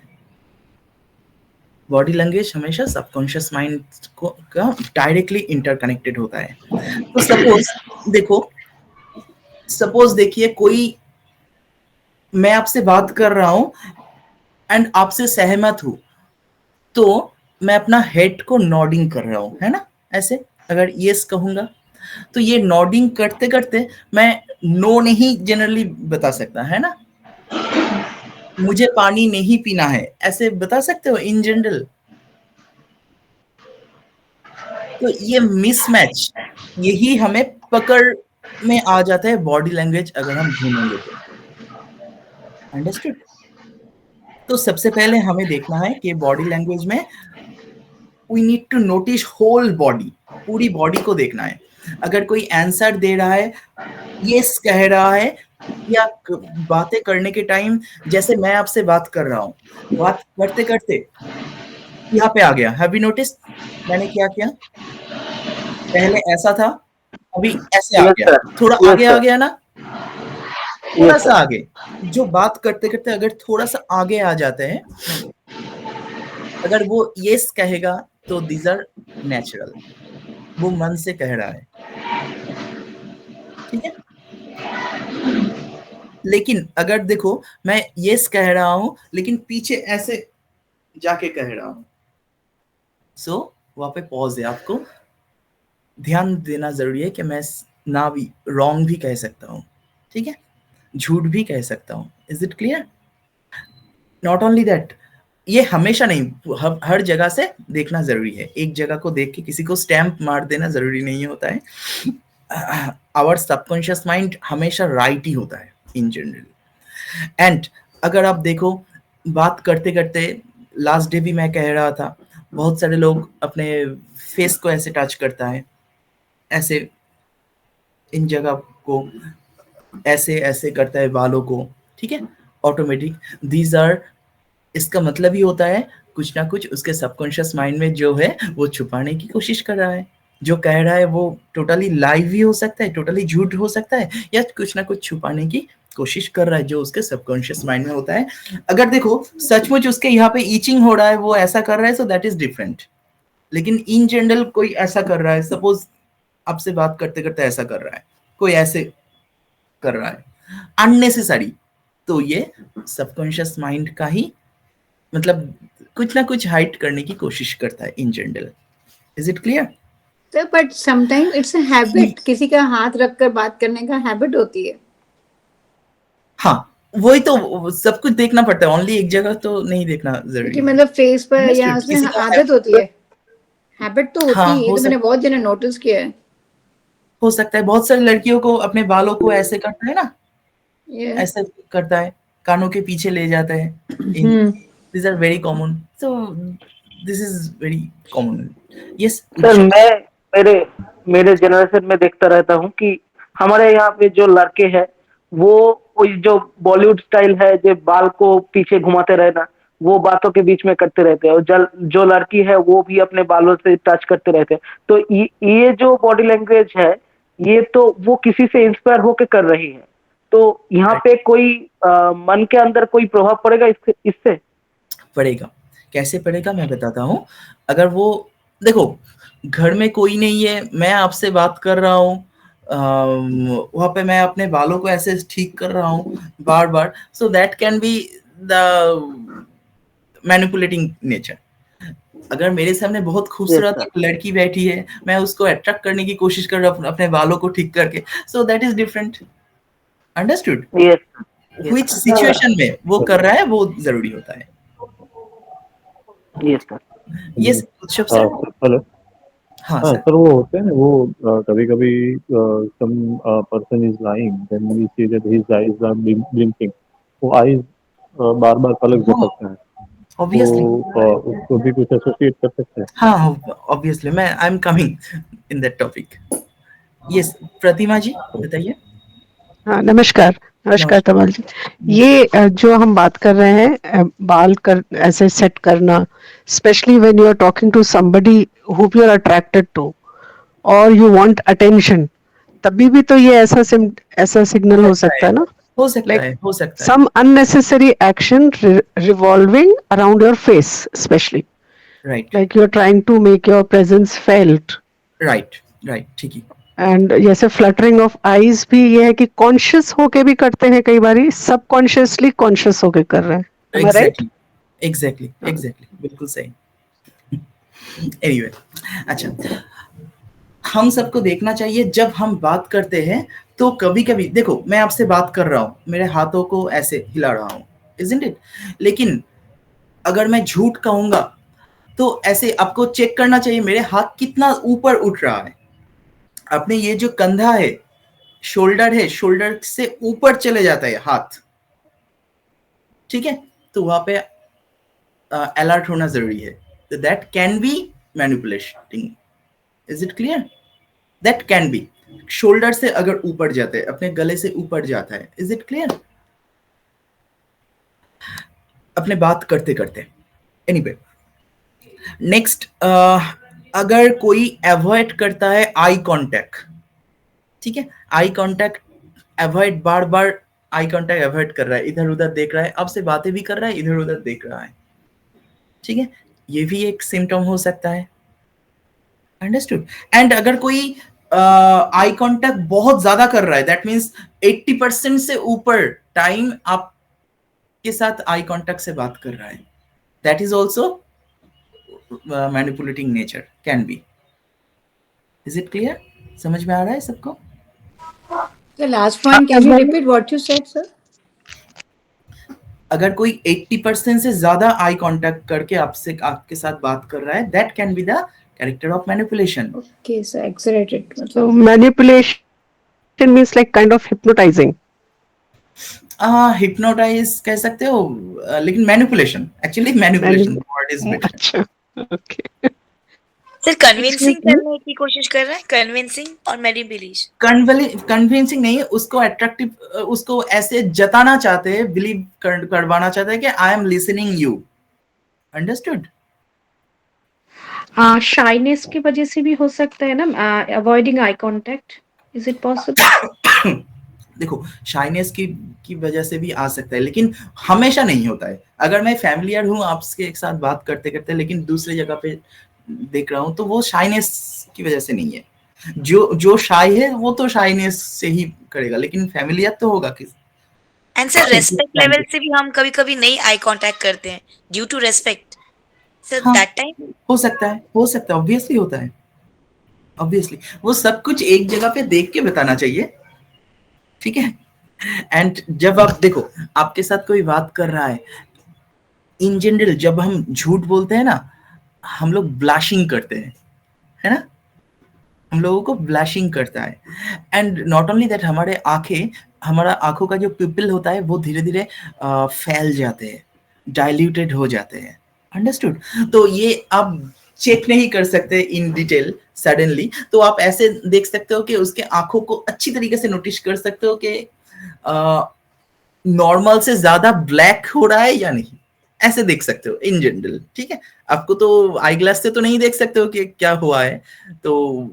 Speaker 3: बॉडी लैंग्वेज हमेशा सबकॉन्शियस माइंड को का डायरेक्टली इंटरकनेक्टेड होता है। तो सपोज देखिए कोई, मैं आपसे बात कर रहा हूं एंड आपसे सहमत हूं, तो मैं अपना हेड को नॉडिंग कर रहा हूं, है ना, ऐसे अगर यस कहूंगा तो ये नॉडिंग करते करते मैं नो नहीं जनरली बता सकता, है ना, मुझे पानी नहीं पीना है ऐसे बता सकते हो इन जनरल। तो ये मिसमैच यही हमें पकड़ में आ जाता है बॉडी लैंग्वेज अगर हम ढूंढेंगे तो, अंडरस्टूड। तो सबसे पहले हमें देखना है कि बॉडी लैंग्वेज में we need to notice whole body, पूरी बॉडी को देखना है। अगर कोई आंसर दे रहा है, यस कह रहा है, या बातें करने के टाइम जैसे मैं आपसे बात कर रहा हूँ, बात करते करते यहाँ पे आ गया, हैव यू नोटिस मैंने क्या किया, पहले ऐसा था अभी ऐसे आ गया, थोड़ा आगे आ गया ना, थोड़ा सा आगे। जो बात करते करते अगर थोड़ा सा आगे आ जाते हैं, अगर वो यस कहेगा तो दीज आर नेचुरल, वो मन से कह रहा है, ठीक है। लेकिन अगर देखो मैं यस कह रहा हूं लेकिन पीछे ऐसे जाके कह रहा हूं, सो वहां पे पॉज है, आपको ध्यान देना जरूरी है कि मैं ना भी रॉन्ग भी कह सकता हूं, ठीक है, झूठ भी कह सकता हूं, is it clear? Not only that, ये हमेशा नहीं, हर जगह से देखना जरूरी है। एक जगह को देख के किसी को स्टैंप मार देना जरूरी नहीं होता है। आवर सबकॉन्शियस माइंड हमेशा राइट ही होता है इन जनरल। एंड अगर आप देखो, बात करते करते लास्ट डे भी मैं कह रहा था, बहुत सारे लोग अपने फेस को ऐसे टच करता है, ऐसे इन जगह को ऐसे ऐसे करता है, बालों को, ठीक है, ऑटोमेटिक। दीज आर, इसका मतलब ही होता है कुछ ना कुछ उसके सबकॉन्शियस माइंड में जो है वो छुपाने की कोशिश कर रहा है। जो कह रहा है वो टोटली लाइव भी हो सकता है, टोटली झूठ हो सकता है, या कुछ ना कुछ छुपाने की कोशिश कर रहा है जो उसके सबकॉन्शियस माइंड में होता है। अगर देखो सचमुच उसके यहाँ पे ईचिंग हो रहा है, वो ऐसा कर रहा है, सो दैट इज डिफरेंट। लेकिन इन जनरल कोई ऐसा कर रहा है, सपोज आपसे बात करते करते ऐसा कर रहा है, कोई ऐसे कर रहा है अननेसेसरी, तो ये सबकॉन्शियस माइंड का ही मतलब कुछ ना कुछ हाइड करने की कोशिश करता है in general. Is it clear?
Speaker 8: Sir but sometime it's a habit, किसी का हाथ रखकर बात करने का हैबिट होती है।
Speaker 3: हाँ, वही तो सब कुछ देखना पड़ता है, ओनली एक जगह तो नहीं देखना जरूरी
Speaker 8: कि
Speaker 3: है।
Speaker 8: मतलब फेस पर या
Speaker 3: Understood?
Speaker 8: उसमें
Speaker 3: किसी का
Speaker 8: आदत होती है, हैबिट तो होती
Speaker 3: हाँ,
Speaker 8: है, ये
Speaker 3: हो
Speaker 8: तो मैंने बहुत जने नोटिस किया है।
Speaker 3: हो सकता है। बहुत सारी लड़कियों को अपने बालों को ऐसे करता है ना,
Speaker 8: ये
Speaker 3: ऐसे करता है, कानों के पीछे ले जाता है। These are very common. So this is very common. Yes,
Speaker 5: sir
Speaker 3: Nakshatra.
Speaker 5: मैं मेरे मेरे जनरेशन में देखता रहता हूँ कि हमारे यहाँ पे जो लड़के हैं वो वही जो बॉलीवुड स्टाइल है, जो बाल को पीछे घुमाते रहना, वो बातों के बीच में करते रहते हैं, और जो लड़की है वो भी अपने बालों से टच करते रहते हैं। तो ये जो बॉडी लैंग्वेज है, ये तो वो किसी से इंस्पायर होकर कर रही है। तो यहाँ पे कोई मन के अंदर कोई प्रभाव पड़ेगा इससे?
Speaker 3: पड़ेगा। कैसे पड़ेगा मैं बताता हूँ। अगर वो देखो, घर में कोई नहीं है, मैं आपसे बात कर रहा हूँ, वहाँ पे मैं अपने बालों को ऐसे ठीक कर रहा हूँ बार बार, so that can be the manipulating nature. अगर मेरे सामने बहुत खूबसूरत
Speaker 5: Yes,
Speaker 3: एक लड़की बैठी है, मैं उसको अट्रैक्ट करने की कोशिश कर रहा हूँ अपने बालों को ठीक करके, so that is different. Understood?
Speaker 5: yes,
Speaker 3: which situation में वो कर रहा है वो जरूरी होता है।
Speaker 5: yes, sir.
Speaker 3: यस, उत्सव सर।
Speaker 7: हेलो।
Speaker 3: हाँ
Speaker 7: हाँ
Speaker 3: सर।
Speaker 7: सर, वो होते हैं ना, वो कभी कभी some person is lying, then we see that his eyes are blinking. वो आईज बार बार पलक झपकते हैं,
Speaker 3: ऑब्वियसली।
Speaker 7: तो उसको भी कुछ एसोसिएट कर सकते हैं।
Speaker 3: हाँ, ऑब्वियसली मैं I am coming in that topic. Yes, Pratima ji बताइए।
Speaker 10: हाँ, नमस्कार। नमस्कार
Speaker 3: नमस्कार।
Speaker 10: कमल जी। ये जो हम बात कर रहे हैं, बाल कर ऐसे सेट करना, specially when you are talking to somebody who you are attracted to और यू वांट अटेंशन, तभी भी तो ये ऐसा सिग्नल हो सकता है ना,
Speaker 3: हो सकता
Speaker 10: लाइक
Speaker 3: है, हो सकता है।
Speaker 10: some unnecessary action revolving around your face, especially
Speaker 3: right
Speaker 10: like you're trying to make your presence felt.
Speaker 3: Right right, ठीक है।
Speaker 10: एंड जैसे फ्लटरिंग ऑफ आईज भी ये है कि कॉन्शियस होके भी करते हैं, कई बारी सबकॉन्शियसली कॉन्शियस होके कर रहे हैं। Am I right?
Speaker 3: एग्जैक्टली, बिल्कुल सही। एनीवे, अच्छा, हम सबको देखना चाहिए जब हम बात करते हैं, तो कभी कभी देखो मैं आपसे बात कर रहा हूँ, मेरे हाथों को ऐसे हिला रहा हूँ, इजंट इट? लेकिन अगर मैं झूठ कहूंगा तो ऐसे आपको चेक करना चाहिए मेरे हाथ कितना ऊपर उठ रहा है। अपने ये जो कंधा है, शोल्डर है, शोल्डर से ऊपर चले जाता है हाथ, ठीक है, तो वहां पे अलर्ट होना जरूरी है। तो that can B manipulating. Is it clear? That can B. Shoulder से अगर ऊपर जाते हैं, अपने गले से ऊपर जाता है। Is it clear? अपने बात करते करते। एनीवे, नेक्स्ट, अगर कोई अवॉइड करता है आई कांटेक्ट, ठीक है, आई कांटेक्ट अवॉइड, बार बार आई कांटेक्ट अवॉइड कर रहा है, इधर उधर देख रहा है, आपसे बातें भी कर रहा है, इधर उधर देख रहा है, ठीक है, ये भी एक सिम्टम हो सकता है। अंडरस्टूड? एंड अगर कोई आई कांटेक्ट बहुत ज्यादा कर रहा है, दैट मीन्स 80% से ऊपर टाइम आपके साथ आई कांटेक्ट से बात कर रहा है, that is also manipulating nature, can be. Is it clear? समझ में आ रहा है सबको?
Speaker 8: The last point, can you repeat what you said, sir?
Speaker 3: अगर कोई 80% से ज्यादा आई कांटेक्ट करके आपके साथ बात कर रहा है, that can be the character of manipulation.
Speaker 8: Okay, so exaggerated.
Speaker 10: So manipulation means like kind of hypnotizing.
Speaker 3: Hypnotize कह सकते हो, लेकिन manipulation, actually manipulation word is better.
Speaker 10: अच्छा, okay.
Speaker 6: Sir convincing
Speaker 10: Excuse me?
Speaker 6: करने की कोशिश कर रहा है, कन्विंसिंग और मैनिपुलेशन.
Speaker 3: कन्विंसिंग नहीं है, उसको अट्रैक्टिव, उसको ऐसे जताना चाहते हैं, बिलीव करवाना चाहते हैं कि I am listening you. Understood?
Speaker 11: Shyness की वजह से भी हो सकता है ना, avoiding eye contact, is it possible?
Speaker 3: देखो, शाइनेस की वजह से भी आ सकता है, लेकिन हमेशा नहीं होता है. अगर मैं फैमिलियर हूँ आपके एक साथ बात करते करते, लेकिन दूसरे जगह पे देख रहा हूँ, तो वो शाइनेस की वजह से नहीं है. जो शाई है वो तो शाइनेस से ही करेगा, लेकिन फैमिलियर तो होगा किस.
Speaker 6: एंड सर रेस्पेक्ट लेवल से भी हम कभी कभी नहीं आई कांटेक्ट करते हैं ड्यू टू रेस्पेक्ट. सर
Speaker 3: हाँ,
Speaker 6: दैट टाइम
Speaker 3: हो सकता है, ऑब्वियसली होता है, ऑब्वियसली. वो सब कुछ एक जगह पे देख के बताना चाहिए, ठीक है. एंड जब आप देखो, आपके साथ कोई बात कर रहा है, इन जनरल जब हम झूठ बोलते हैं ना, हम लोग ब्लशिंग करते हैं, है ना, हम लोगों को ब्लशिंग करता है. एंड नॉट ओनली दैट, हमारा आंखों का जो पिपिल होता है वो धीरे धीरे फैल जाते हैं, डाइल्यूटेड हो जाते हैं. अंडरस्टूड? तो ये आप चेक नहीं कर सकते इन डिटेल सडनली, तो आप ऐसे देख सकते हो कि उसके आंखों को अच्छी तरीके से नोटिस कर सकते हो कि नॉर्मल से ज्यादा ब्लैक हो रहा है या नहीं, ऐसे देख सकते हो इन जनरल. ठीक है, आपको तो आई ग्लास से तो नहीं देख सकते हो कि क्या हुआ है, तो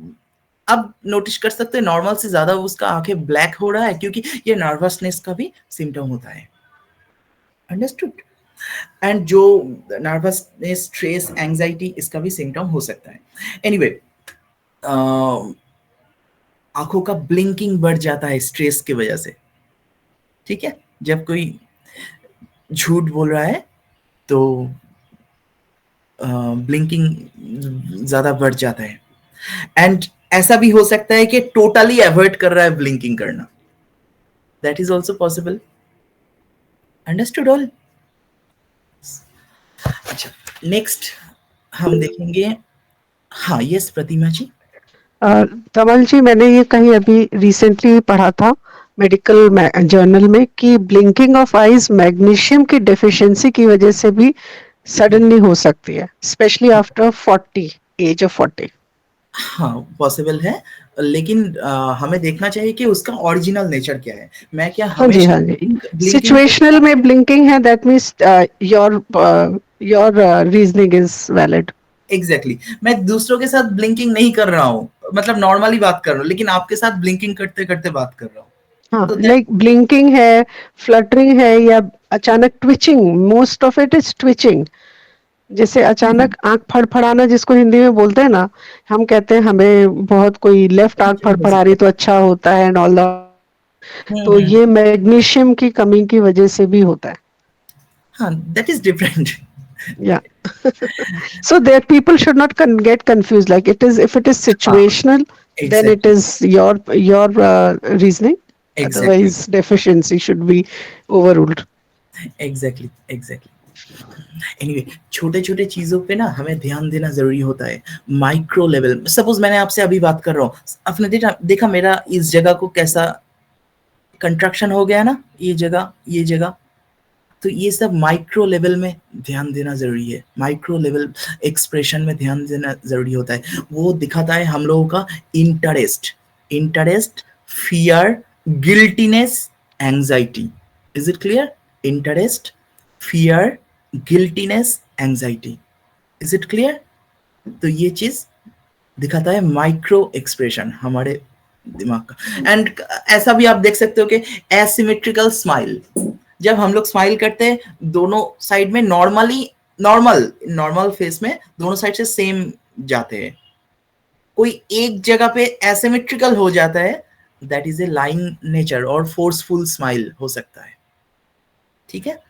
Speaker 3: अब नोटिस कर सकते हैं नॉर्मल से ज्यादा उसका आंखें ब्लैक हो रहा है, क्योंकि ये नर्वसनेस का भी सिम्टम होता है. अंडरस्टूड? एंड जो नर्वसनेस, स्ट्रेस, एंजाइटी, इसका भी सिम्टम हो सकता है. एनीवे, आंखों का ब्लिंकिंग बढ़ जाता है स्ट्रेस की वजह से. ठीक है, जब कोई झूठ बोल रहा है तो ब्लिंकिंग ज्यादा बढ़ जाता है. एंड ऐसा भी हो सकता है कि टोटली अवॉइड कर रहा है ब्लिंकिंग करना. That is also possible. Understood all? अच्छा, नेक्स्ट हम देखेंगे. हाँ, यस प्रतिमा जी.
Speaker 10: तमल जी, मैंने ये कहीं अभी रिसेंटली पढ़ा था मेडिकल जर्नल में कि ब्लिंकिंग ऑफ आईज मैग्नीशियम की डेफिशिएंसी की वजह से भी सडनली हो सकती है, स्पेशली आफ्टर 40, एज ऑफ 40.
Speaker 3: हाँ, पॉसिबल है, लेकिन हमें देखना चाहिए कि उसका ओरिजिनल नेचर क्या है. मैं क्या
Speaker 10: हाँ जी,
Speaker 3: हमेशा
Speaker 10: हाँ जी.
Speaker 3: blinking
Speaker 10: सिचुएशनल में ब्लिंकिंग है, that means your reasoning is valid.
Speaker 3: Exactly. मैं दूसरों के साथ ब्लिंकिंग नहीं कर रहा हूँ, मतलब नॉर्मली बात कर रहा हूँ, लेकिन आपके साथ ब्लिंकिंग करते करते बात कर रहा हूँ.
Speaker 10: हाँ,
Speaker 3: तो
Speaker 10: लाइक ब्लिंकिंग है, फ्लटरिंग है, या अचानक twitching. Most of it is twitching. जैसे अचानक आंख फड़फड़ाना, जिसको हिंदी में बोलते हैं ना, हम कहते हैं हमें बहुत कोई लेफ्ट आंख फड़फड़ा रही तो अच्छा होता है एंड ऑल दैट. तो ये मैग्नीशियम की कमी की वजह से भी होता है.
Speaker 3: हाँ, that is different.
Speaker 10: Yeah. So there people should not get confused. Like if it is situational, then it is your reasoning.
Speaker 3: Exactly.
Speaker 10: Otherwise, deficiency should be overruled.
Speaker 3: Exactly. Anyway, छोटे छोटे चीजों पे ना हमें ध्यान देना जरूरी होता है. माइक्रो लेवल, सपोज मैंने आपसे अभी बात कर रहा हूँ, आपने देखा मेरा इस जगह को कैसा कंट्रैक्शन हो गया ना, ये जगह. तो ये सब माइक्रो लेवल में ध्यान देना जरूरी है. माइक्रो लेवल एक्सप्रेशन में ध्यान देना जरूरी होता है. वो दिखाता है हम लोगों का interest, fear, guiltiness, anxiety. Is it clear? Interest, fear, guiltiness, anxiety. Is it clear? तो ये चीज दिखाता है माइक्रो एक्सप्रेशन हमारे दिमाग का. एंड ऐसा भी आप देख सकते हो कि एसिमेट्रिकल स्माइल, जब हम लोग स्माइल करते हैं, दोनों साइड में नॉर्मल फेस में दोनों साइड से सेम जाते हैं. कोई एक जगह पे एसिमेट्रिकल हो जाता है, that is a lying nature और फोर्सफुल स्माइल हो सकता है. ठीक है,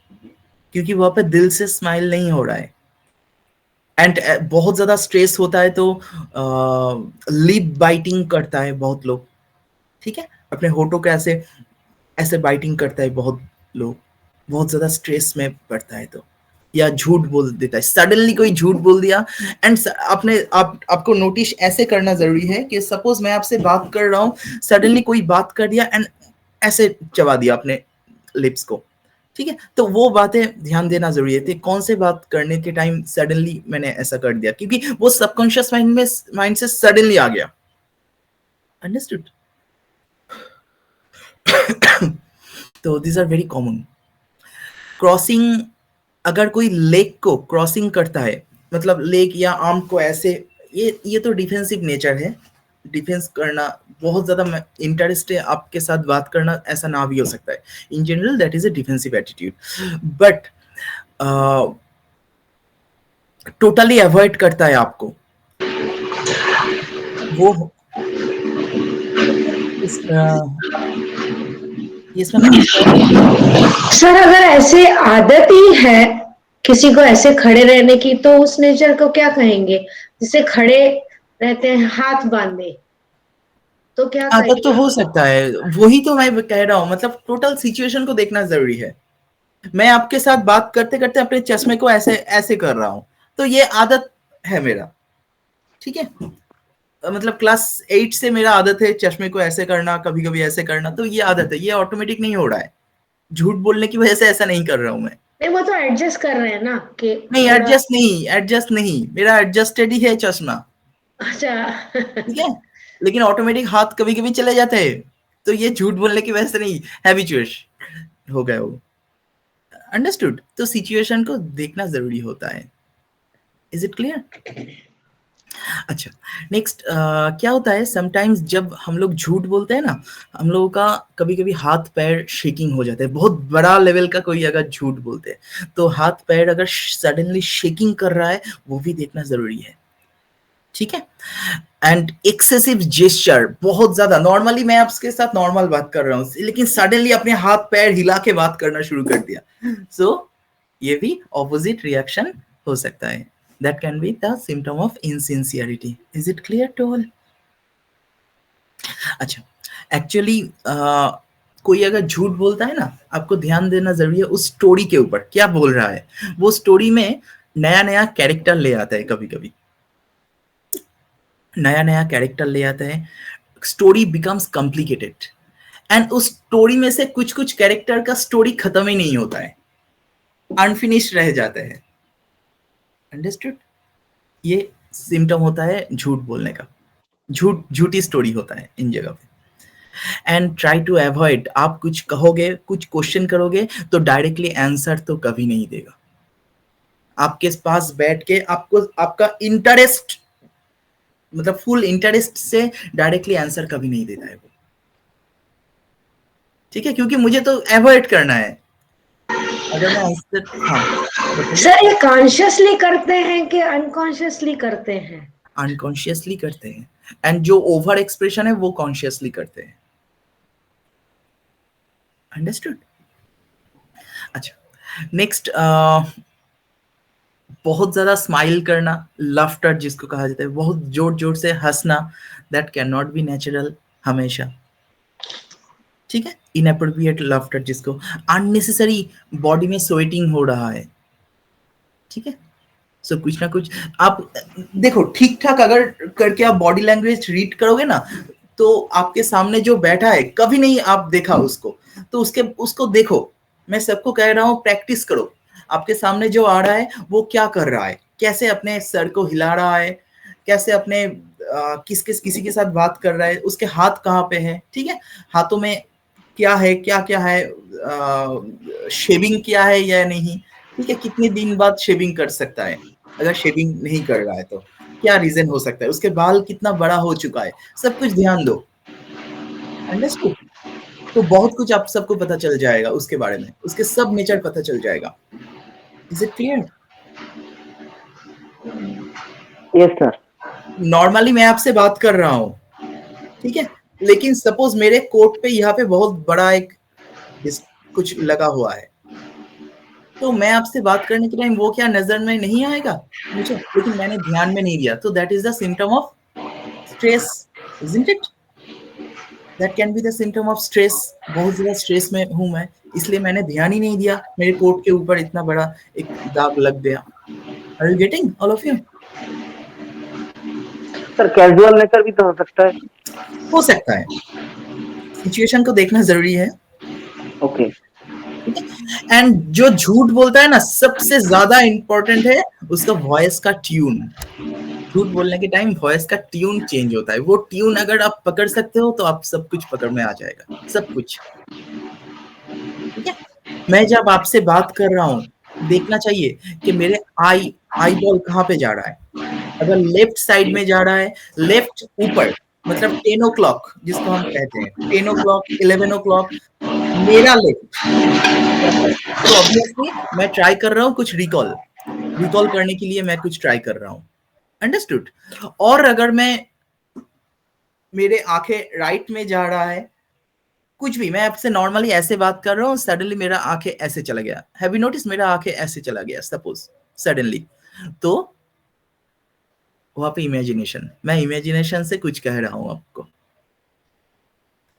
Speaker 3: क्योंकि वहां पे दिल से स्माइल नहीं हो रहा है. एंड बहुत ज्यादा स्ट्रेस होता है तो लिप बाइटिंग करता है बहुत लोग. ठीक है, अपने होठों के ऐसे बाइटिंग करता है बहुत लोग. बहुत ज्यादा स्ट्रेस में पड़ता है तो, या झूठ बोल देता है, सडनली कोई झूठ बोल दिया। एंड आपको नोटिस ऐसे करना जरूरी है कि सपोज मैं आपसे बात कर रहा हूँ, सडनली कोई बात कर दिया एंड ऐसे चबा दिया अपने लिप्स को, ठीक है, तो वो बातें ध्यान देना जरूरी है। तो कौन से बात करने के टाइम सडनली मैंने ऐसा कर दिया, क्योंकि वो सबकॉन्शियस माइंड से सडनली आ गया। अंडरस्टूड? तो this are very common. Crossing, अगर कोई लेग को क्रॉसिंग करता है, मतलब लेग या आर्म को ऐसे, ये तो डिफेंसिव नेचर है। डिफेंस करना, बहुत ज्यादा इंटरेस्ट है आपके साथ बात करना, ऐसा ना भी हो सकता है। In general that is a defensive attitude, but totally avoid करता है आपको वो
Speaker 4: सर अगर ऐसे आदत ही है किसी को ऐसे खड़े रहने की, तो उस नेचर को क्या कहेंगे? जिसे खड़े रहते हैं हाथ बांधे, तो क्या
Speaker 3: आदत तो
Speaker 4: कहेंगे?
Speaker 3: हो सकता है, वही तो मैं कह रहा हूँ, मतलब टोटल सिचुएशन को देखना जरूरी है। मैं आपके साथ बात करते करते अपने चश्मे को ऐसे ऐसे कर रहा हूँ, तो ये आदत है मेरा, ठीक है, मतलब क्लास 8 से मेरा आदत है चश्मे को ऐसे करना, कभी कभी ऐसे करना, तो ये आदत है, ये ऑटोमेटिक नहीं हो रहा है। झूठ बोलने की वजह से ऐसा नहीं कर रहा हूं मैं।
Speaker 4: नहीं, वो तो एडजस्ट कर रहे हैं ना कि
Speaker 3: नहीं,
Speaker 4: थोड़ा।
Speaker 3: एडजस्ट नहीं, मेरा एडजस्टेड ही है चश्मा,
Speaker 4: अच्छा।
Speaker 3: ठीक है, लेकिन ऑटोमेटिक हाथ कभी कभी चले जाते हैं, तो ये झूठ बोलने की वजह से नहीं, हैबिचुअस हो गया वो। अंडरस्टूड? तो सिचुएशन को देखना जरूरी होता है। Is it clear? अच्छा, नेक्स्ट क्या होता है, समटाइम्स जब हम लोग झूठ बोलते हैं ना, हम लोगों का कभी कभी हाथ पैर शेकिंग हो जाता है। बहुत बड़ा लेवल का कोई अगर झूठ बोलते हैं तो हाथ पैर अगर सडनली शेकिंग कर रहा है, वो भी देखना जरूरी है, ठीक है। एंड एक्सेसिव जेस्चर, बहुत ज्यादा, नॉर्मली मैं आपके साथ नॉर्मल बात कर रहा हूँ, लेकिन सडनली अपने हाथ पैर हिला के बात करना शुरू कर दिया, सो ये भी ऑपोजिट रिएक्शन हो सकता है। That can be the symptom of insincerity. Is it clear to all? अच्छा, एक्चुअली कोई अगर झूठ बोलता है ना, आपको ध्यान देना जरूरी है उस स्टोरी के ऊपर, क्या बोल रहा है। वो स्टोरी में नया नया कैरेक्टर ले आता है, कभी कभी नया नया कैरेक्टर ले आता है, स्टोरी बिकम्स कॉम्प्लिकेटेड, एंड उस स्टोरी में से कुछ कुछ कैरेक्टर का स्टोरी खत्म ही नहीं होता है, अनफिनिश्ड रह जाता है। अंडरस्टूड? ये सिम्टम होता है झूठ बोलने का, झूठी स्टोरी होता है इन जगह पे। एंड ट्राई टू अवॉइड, आप कुछ कहोगे, कुछ क्वेश्चन करोगे तो डायरेक्टली आंसर तो कभी नहीं देगा। आपके पास बैठ के आपको आपका इंटरेस्ट, मतलब फुल इंटरेस्ट से डायरेक्टली आंसर कभी नहीं देता है वो, ठीक है, क्योंकि मुझे तो अवॉइड करना है। अगर मैं आंसर, हाँ
Speaker 4: सर ये कॉन्शियसली करते हैं कि अनकॉन्शियसली करते हैं?
Speaker 3: अनकॉन्शियसली करते हैं, एंड जो ओवर एक्सप्रेशन है वो कॉन्शियसली करते हैं। अंडरस्टूड? अच्छा, नेक्स्ट बहुत ज्यादा स्माइल करना, लाफ्टर जिसको कहा जाता है, बहुत जोर जोर से हंसना, that can not be natural हमेशा, ठीक है। इनएप्रोप्रिएट लाफ्टर, जिसको अननेसेसरी बॉडी में स्वेटिंग हो रहा है, ठीक है, सो कुछ ना कुछ आप देखो, ठीक ठाक अगर करके आप बॉडी लैंग्वेज रीड करोगे ना, तो आपके सामने जो बैठा है, कभी नहीं आप देखा उसको, तो उसको देखो। मैं सबको कह रहा हूँ प्रैक्टिस करो, आपके सामने जो आ रहा है वो क्या कर रहा है, कैसे अपने सर को हिला रहा है, कैसे अपने किसी के साथ बात कर रहा है, उसके हाथ कहाँ पे है, ठीक है, हाथों में क्या है, क्या क्या है, शेविंग क्या है या नहीं, ठीक है, कितने दिन बाद शेविंग कर सकता है, अगर शेविंग नहीं कर रहा है तो क्या रीजन हो सकता है, उसके बाल कितना बड़ा हो चुका है, सब कुछ ध्यान दो। अंडरस्टूड? तो बहुत कुछ आप सबको पता चल जाएगा उसके बारे में, उसके सब नेचर पता चल जाएगा। Is it clear?
Speaker 5: Yes sir.
Speaker 3: Normally मैं आपसे बात कर रहा हूँ, ठीक है, लेकिन सपोज मेरे कोट पे यहाँ पे बहुत बड़ा एक कुछ लगा हुआ है, तो मैं आपसे बात करने के टाइम वो क्या नजर में नहीं आएगा मुझे, लेकिन मैंने ध्यान में नहीं दिया, तो that is the symptom of stress, isn't it? That can be the symptom of stress. बहुत ज्यादा स्ट्रेस में हूं मैं, इसलिए मैंने ध्यान ही नहीं दिया, मेरे कोट के ऊपर इतना बड़ा एक दाग लग गया। Are you getting all of you?
Speaker 5: Sir casual nature भी तो हो सकता है।
Speaker 3: हो सकता है, सिचुएशन को देखना जरूरी है।
Speaker 5: ओके।
Speaker 3: एंड जो झूठ बोलता है ना, सबसे ज्यादा इंपॉर्टेंट है उसका वॉइस का ट्यून। झूठ बोलने के टाइम वॉइस का ट्यून चेंज होता है। वो ट्यून अगर आप पकड़ सकते हो तो आप सब कुछ पकड़ में आ जाएगा, सब कुछ। ठीक है, मैं जब आपसे बात कर रहा हूँ, देखना चाहिए कि मेरे आई बॉल कहाँ पे जा रहा है। अगर लेफ्ट साइड में जा रहा है, लेफ्ट ऊपर, मतलब 10 o'clock जिसको हम कहते हैं, 10 o'clock 11 o'clock मेरा लेफ्ट, तो ऑब्वियसली मैं ट्राई कर रहा हूँ कुछ रिकॉल करने के लिए, मैं कुछ ट्राई कर रहा हूँ। अंडरस्टूड? और अगर मैं मेरे आंखें राइट में जा रहा है, कुछ भी, मैं आपसे नॉर्मली ऐसे बात कर रहा हूँ, सडनली मेरा आंखें ऐसे चला गया, हैव यू नोटिस मेरा आंखें ऐसे चला गया सपोज सडनली, तो वहां पे इमेजिनेशन, मैं इमेजिनेशन से कुछ कह रहा हूं आपको।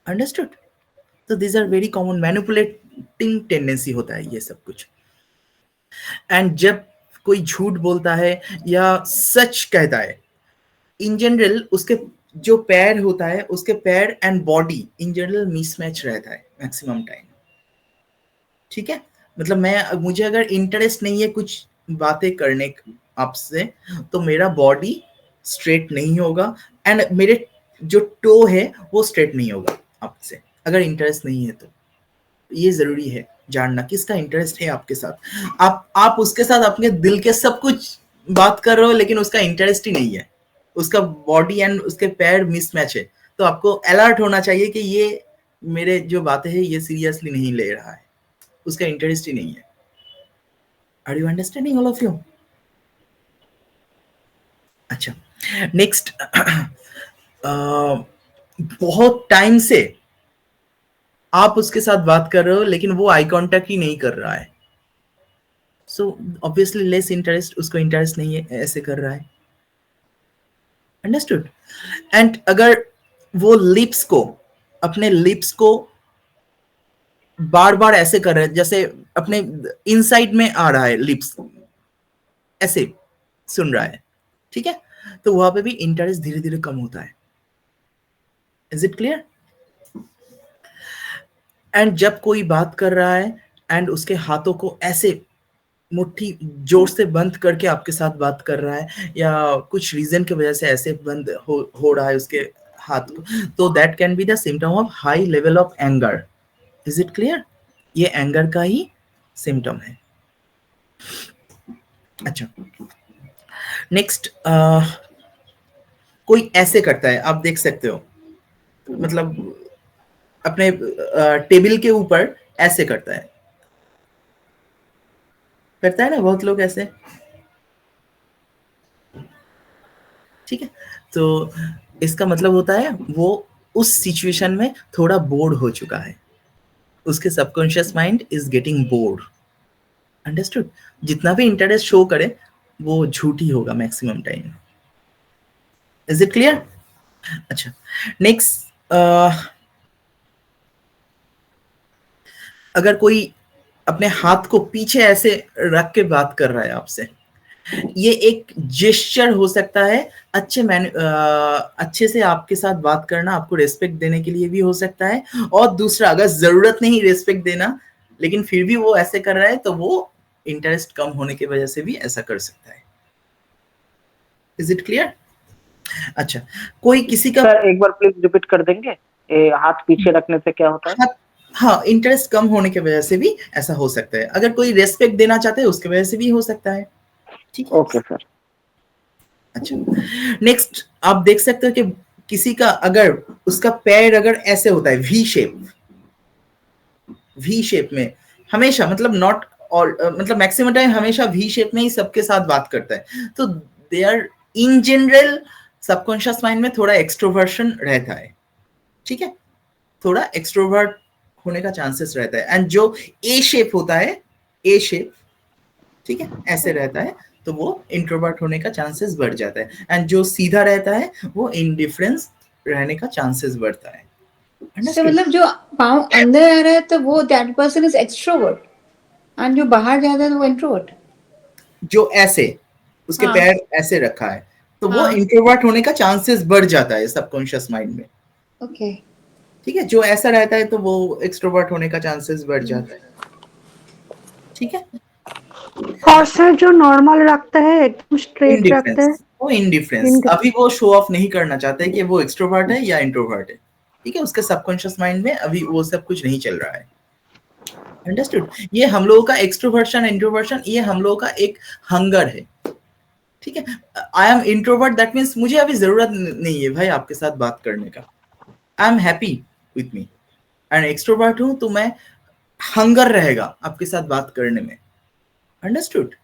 Speaker 3: अंडरस्टूड? तो this are very common, manipulating tendency होता है ये सब कुछ। एंड जब कोई झूठ बोलता है या सच कहता है, इन जनरल उसके जो पैर होता है, उसके पैर and body in general mismatch रहता है मैक्सिमम टाइम। ठीक है, मतलब मुझे अगर इंटरेस्ट नहीं है कुछ बातें करने आपसे, तो मेरा बॉडी स्ट्रेट नहीं होगा एंड मेरे जो टो है वो स्ट्रेट नहीं होगा आपसे, अगर इंटरेस्ट नहीं है तो। ये जरूरी है जानना किसका इंटरेस्ट है आपके साथ। आप उसके साथ अपने दिल के सब कुछ बात कर रहे हो, लेकिन उसका इंटरेस्ट ही नहीं है, उसका बॉडी एंड उसके पैर मिसमैच है, तो आपको अलर्ट होना चाहिए कि ये मेरे जो बातें हैं ये सीरियसली नहीं ले रहा है, उसका इंटरेस्ट ही नहीं है। Are you understanding all of you? अच्छा, नेक्स्ट, बहुत टाइम से आप उसके साथ बात कर रहे हो लेकिन वो आई कांटेक्ट ही नहीं कर रहा है, सो ऑब्वियसली लेस इंटरेस्ट, उसको इंटरेस्ट नहीं है, ऐसे कर रहा है। अंडरस्टूड? एंड अगर वो लिप्स को, अपने लिप्स को बार बार ऐसे कर रहे हैं, जैसे अपने इनसाइड में आ रहा है लिप्स, ऐसे सुन रहा है, ठीक है, तो वहां पे भी इंटरेस्ट धीरे धीरे कम होता है। Is it clear? एंड जब कोई बात कर रहा है एंड उसके हाथों को ऐसे मुट्ठी जोर से बंद करके आपके साथ बात कर रहा है, या कुछ रीजन की वजह से ऐसे बंद हो रहा है उसके हाथ को, तो that can be the symptom of high level of anger. Is it clear? ये एंगर का ही सिम्टम है। अच्छा, नेक्स्ट, कोई ऐसे करता है, आप देख सकते हो, मतलब अपने टेबल के ऊपर ऐसे करता है ना बहुत लोग ऐसे, ठीक है, तो इसका मतलब होता है वो उस सिचुएशन में थोड़ा बोर्ड हो चुका है, उसके subconscious mind is getting bored. Understood? जितना भी इंटरेस्ट शो करे वो झूठी होगा maximum time. Is it clear? अच्छा, नेक्स्ट, अगर कोई अपने हाथ को पीछे ऐसे रख के बात कर रहा है आपसे, ये एक जेस्चर हो सकता है, अच्छे से आपके साथ बात करना, आपको रेस्पेक्ट देने के लिए भी हो सकता है, और दूसरा, अगर जरूरत नहीं रेस्पेक्ट देना लेकिन फिर भी वो ऐसे कर रहा है, तो वो इंटरेस्ट कम होने की वजह से भी ऐसा कर सकता है। Is it clear? अच्छा, कोई किसी का,
Speaker 5: सर एक बार प्लीज रिपीट कर देंगे, हाथ पीछे रखने से क्या होता है?
Speaker 3: हाँ, इंटरेस्ट कम होने की वजह से भी ऐसा हो सकता है, अगर कोई रेस्पेक्ट देना चाहते हैं उसकी वजह से भी हो सकता है। ठीक है,
Speaker 5: ओके सर।
Speaker 3: अच्छा, नेक्स्ट, आप देख सकते हो कि किसी का अगर उसका पैर अगर ऐसे होता है वी शेप में हमेशा, मतलब नॉट और मतलब मैक्सिमम टाइम हमेशा वी शेप में ही सबके साथ बात करता है, तो they are in general subconscious mind में थोड़ा एक्सट्रोवर्शन रहता है। ठीक है, थोड़ा एक्सट्रोवर्ट होने का चांसेस रहता है। एंड जो ए शेप होता है, ए शेप, ठीक है, ऐसे रहता है, तो वो इंट्रोवर्ट होने का चांसेस बढ़ जाता है। एंड जो सीधा रहता है वो इनडिफरेंस रहने का चांसेस बढ़ता है।
Speaker 8: So
Speaker 3: understood?
Speaker 8: मतलब जो पाँव अंदर आ रहा है तो वो that person is extrovert, and जो बाहर जाता है तो वो इंट्रोवर्ट।
Speaker 3: जो ऐसे उसके
Speaker 8: हाँ
Speaker 3: पैर ऐसे रखा है तो वो
Speaker 8: हाँ
Speaker 3: इंट्रोवर्ट होने का चांसेस बढ़ जाता है सबकॉन्शियस माइंड में।
Speaker 8: ओके।
Speaker 3: ठीक है, जो ऐसा रहता है तो वो एक्सट्रोवर्ट होने का चांसेस बढ़ जाता है। ठीक है,
Speaker 10: और सर जो नॉर्मल रखता है एकदम स्ट्रेट रखता है,
Speaker 3: इंडिफरेंस, वो इंडिफरेंस अभी वो शो ऑफ नहीं करना चाहता है कि वो एक्सट्रोवर्ट है या इंट्रोवर्ट है। ठीक है, उसके सबकॉन्शियस माइंड में अभी वो सब कुछ नहीं चल रहा है। अंडरस्टूड? ये हम लोगों का एक्सट्रोवर्शन इंट्रोवर्शन, ये हम लोगों का एक हंगर है। ठीक है, I am introvert, that means मुझे अभी जरूरत नहीं है भाई आपके साथ बात करने का, I am happy with me. And extrovert हूं तो मैं हंगर रहेगा आपके साथ बात करने में। अंडरस्टूड?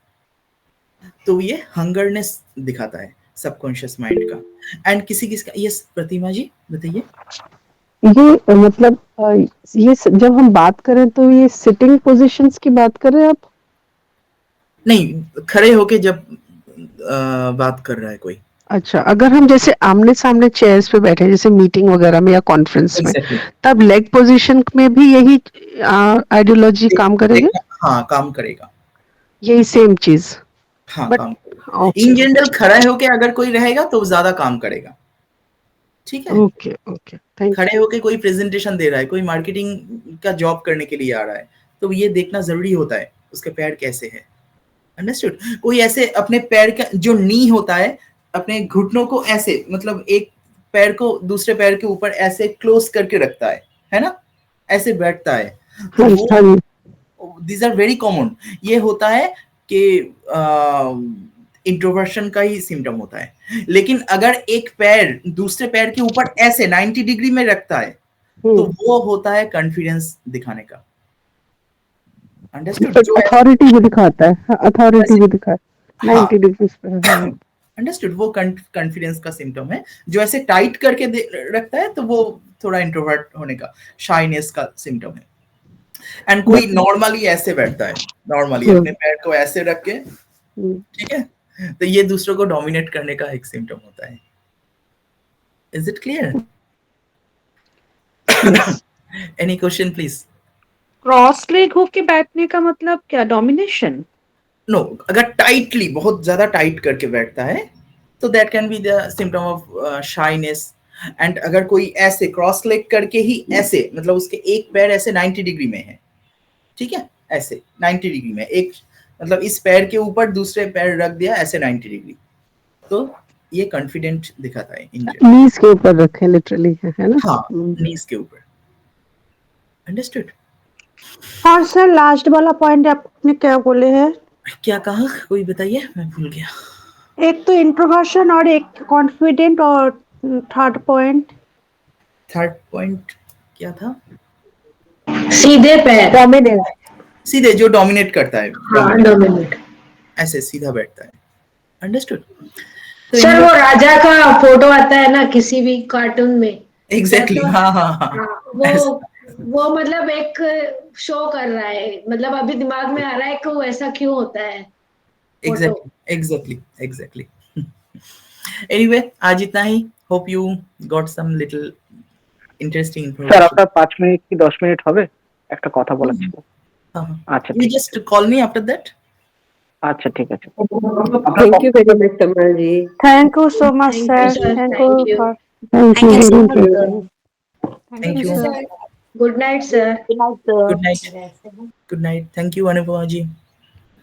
Speaker 3: तो ये हंगरनेस दिखाता है सबकॉन्शियस माइंड का। एंड किसी किसी का, यस प्रतिमा जी बताइए।
Speaker 10: ये मतलब ये जब हम बात करें तो ये सिटिंग पोजीशंस की बात कर रहे हैं आप?
Speaker 3: नहीं, खड़े होके जब बात कर रहा है कोई।
Speaker 10: अच्छा, अगर हम जैसे आमने सामने चेयर्स पे बैठे जैसे मीटिंग वगैरह में या कॉन्फ्रेंस में,
Speaker 3: एग्जैक्टली,
Speaker 10: तब लेग पोजीशन में भी यही आइडियोलॉजी काम करेगी?
Speaker 3: हाँ काम करेगा,
Speaker 10: यही सेम चीज?
Speaker 3: हाँ
Speaker 10: बट
Speaker 3: काम करेगा।
Speaker 10: ओके
Speaker 3: इन जनरल खड़ा होके अगर कोई रहेगा तो ज्यादा काम करेगा। ठीक है,
Speaker 10: ओके ओके, थैंक
Speaker 3: खड़े होके कोई प्रेजेंटेशन दे रहा है, कोई मार्केटिंग का जॉब करने के लिए आ रहा है, तो ये देखना जरूरी होता है उसके पैर कैसे है। अंडरस्टूड? कोई ऐसे अपने पैर का जो नी होता है, अपने घुटनों को ऐसे मतलब एक पैर को दूसरे पैर के ऊपर ऐसे क्लोज करके रखता है ना, ऐसे बैठता है, तो
Speaker 10: यू। हाँ जी,
Speaker 3: वो दीज आर वेरी कॉमन। ये होता है कि इंट्रोवर्शन का ही सिम्टम होता है। लेकिन अगर एक पैर दूसरे पैर के ऊपर ऐसे 90 डिग्री में रखता है तो वो होता है कॉन्फिडेंस दिखाने का। अंडरस्टूड? जो
Speaker 10: अथॉरिटी भी दिखाता है, अथॉरिटी भी दिखाता है
Speaker 3: हाँ
Speaker 10: 90 डिग्री पे। हाँ
Speaker 3: अंडरस्टूड, वो कॉन्फिडेंस का सिम्टम है। जो ऐसे टाइट करके रखता है तो वो थोड़ा इंट्रोवर्ट होने का, शाइनेस का सिम्टम है। एंड कोई नॉर्मली ऐसे बैठता है, नॉर्मली अपने पैर को ऐसे रख के, ठीक है, तो ये दूसरों को डोमिनेट करने का एक सिम्टम होता है। Is it clear? Any question please?
Speaker 11: Cross leg होके बैठने का मतलब क्या, डोमिनेशन?
Speaker 3: नो, अगर टाइटली बहुत ज्यादा टाइट करके बैठता है तो that can be the symptom of shyness. And अगर कोई ऐसे क्रॉस लेग करके ही ऐसे मतलब उसके एक पैर ऐसे 90 डिग्री में है, ठीक है, ऐसे 90 डिग्री में एक मतलब इस पैर के ऊपर दूसरे पैर रख दिया ऐसे 90 डिग्री, तो ये कॉन्फिडेंट दिखाता है इन जनरल।
Speaker 10: नीज के ऊपर रखे लिटरली, है ना?
Speaker 3: हाँ, नीज के ऊपर। अंडरस्टूड?
Speaker 11: और सर लास्ट वाला पॉइंट आपने क्या बोले हैं?
Speaker 3: क्या कहा, कोई बताइए, मैं भूल गया।
Speaker 11: एक तो इंट्रोवर्शन और एक कॉन्फिडेंट, और थर्ड पॉइंट?
Speaker 3: थर्ड पॉइंट क्या था?
Speaker 4: सीधे पैर,
Speaker 11: डोमिनेंस।
Speaker 3: सीधे, जो डोमिनेट करता है,
Speaker 4: हाँ डोमिनेट।
Speaker 3: ऐसे सीधा बैठता है। अंडरस्टूड?
Speaker 4: सर वो राजा का फोटो आता है ना किसी भी कार्टून में,
Speaker 3: एग्जैक्टली, हाँ हाँ हाँ,
Speaker 4: वो मतलब एक शो कर रहा है, मतलब अभी दिमाग में आ रहा है कि वो ऐसा क्यों होता है।
Speaker 3: एग्जैक्टली। एनीवे, आज इतना ही। Hope you got some little interesting
Speaker 5: sir
Speaker 3: information.
Speaker 5: আপনার 5 মিনিট কি 10 মিনিট হবে? একটা কথা বলার ছিল। আচ্ছা
Speaker 3: You
Speaker 5: ঠিক
Speaker 3: just call me after that.
Speaker 5: আচ্ছা ঠিক আছে।
Speaker 10: Thank you very much Tamal ji.
Speaker 11: Thank you so much
Speaker 4: Thank you,
Speaker 11: sir,
Speaker 4: sir.
Speaker 11: Thank
Speaker 4: Thank
Speaker 11: you
Speaker 4: you.
Speaker 11: For,
Speaker 10: thank
Speaker 6: Thank you,
Speaker 10: you.
Speaker 6: sir.
Speaker 3: Thank you.
Speaker 11: Sir.
Speaker 4: Good night, sir.
Speaker 3: Good night. Good night. Thank you, Anupama ji.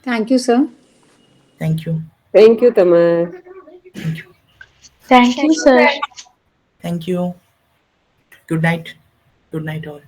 Speaker 8: Thank you sir.
Speaker 3: Thank you.
Speaker 10: Thank you Tamal.
Speaker 11: Thank you sir.
Speaker 3: Thank you. Good night. Good night all.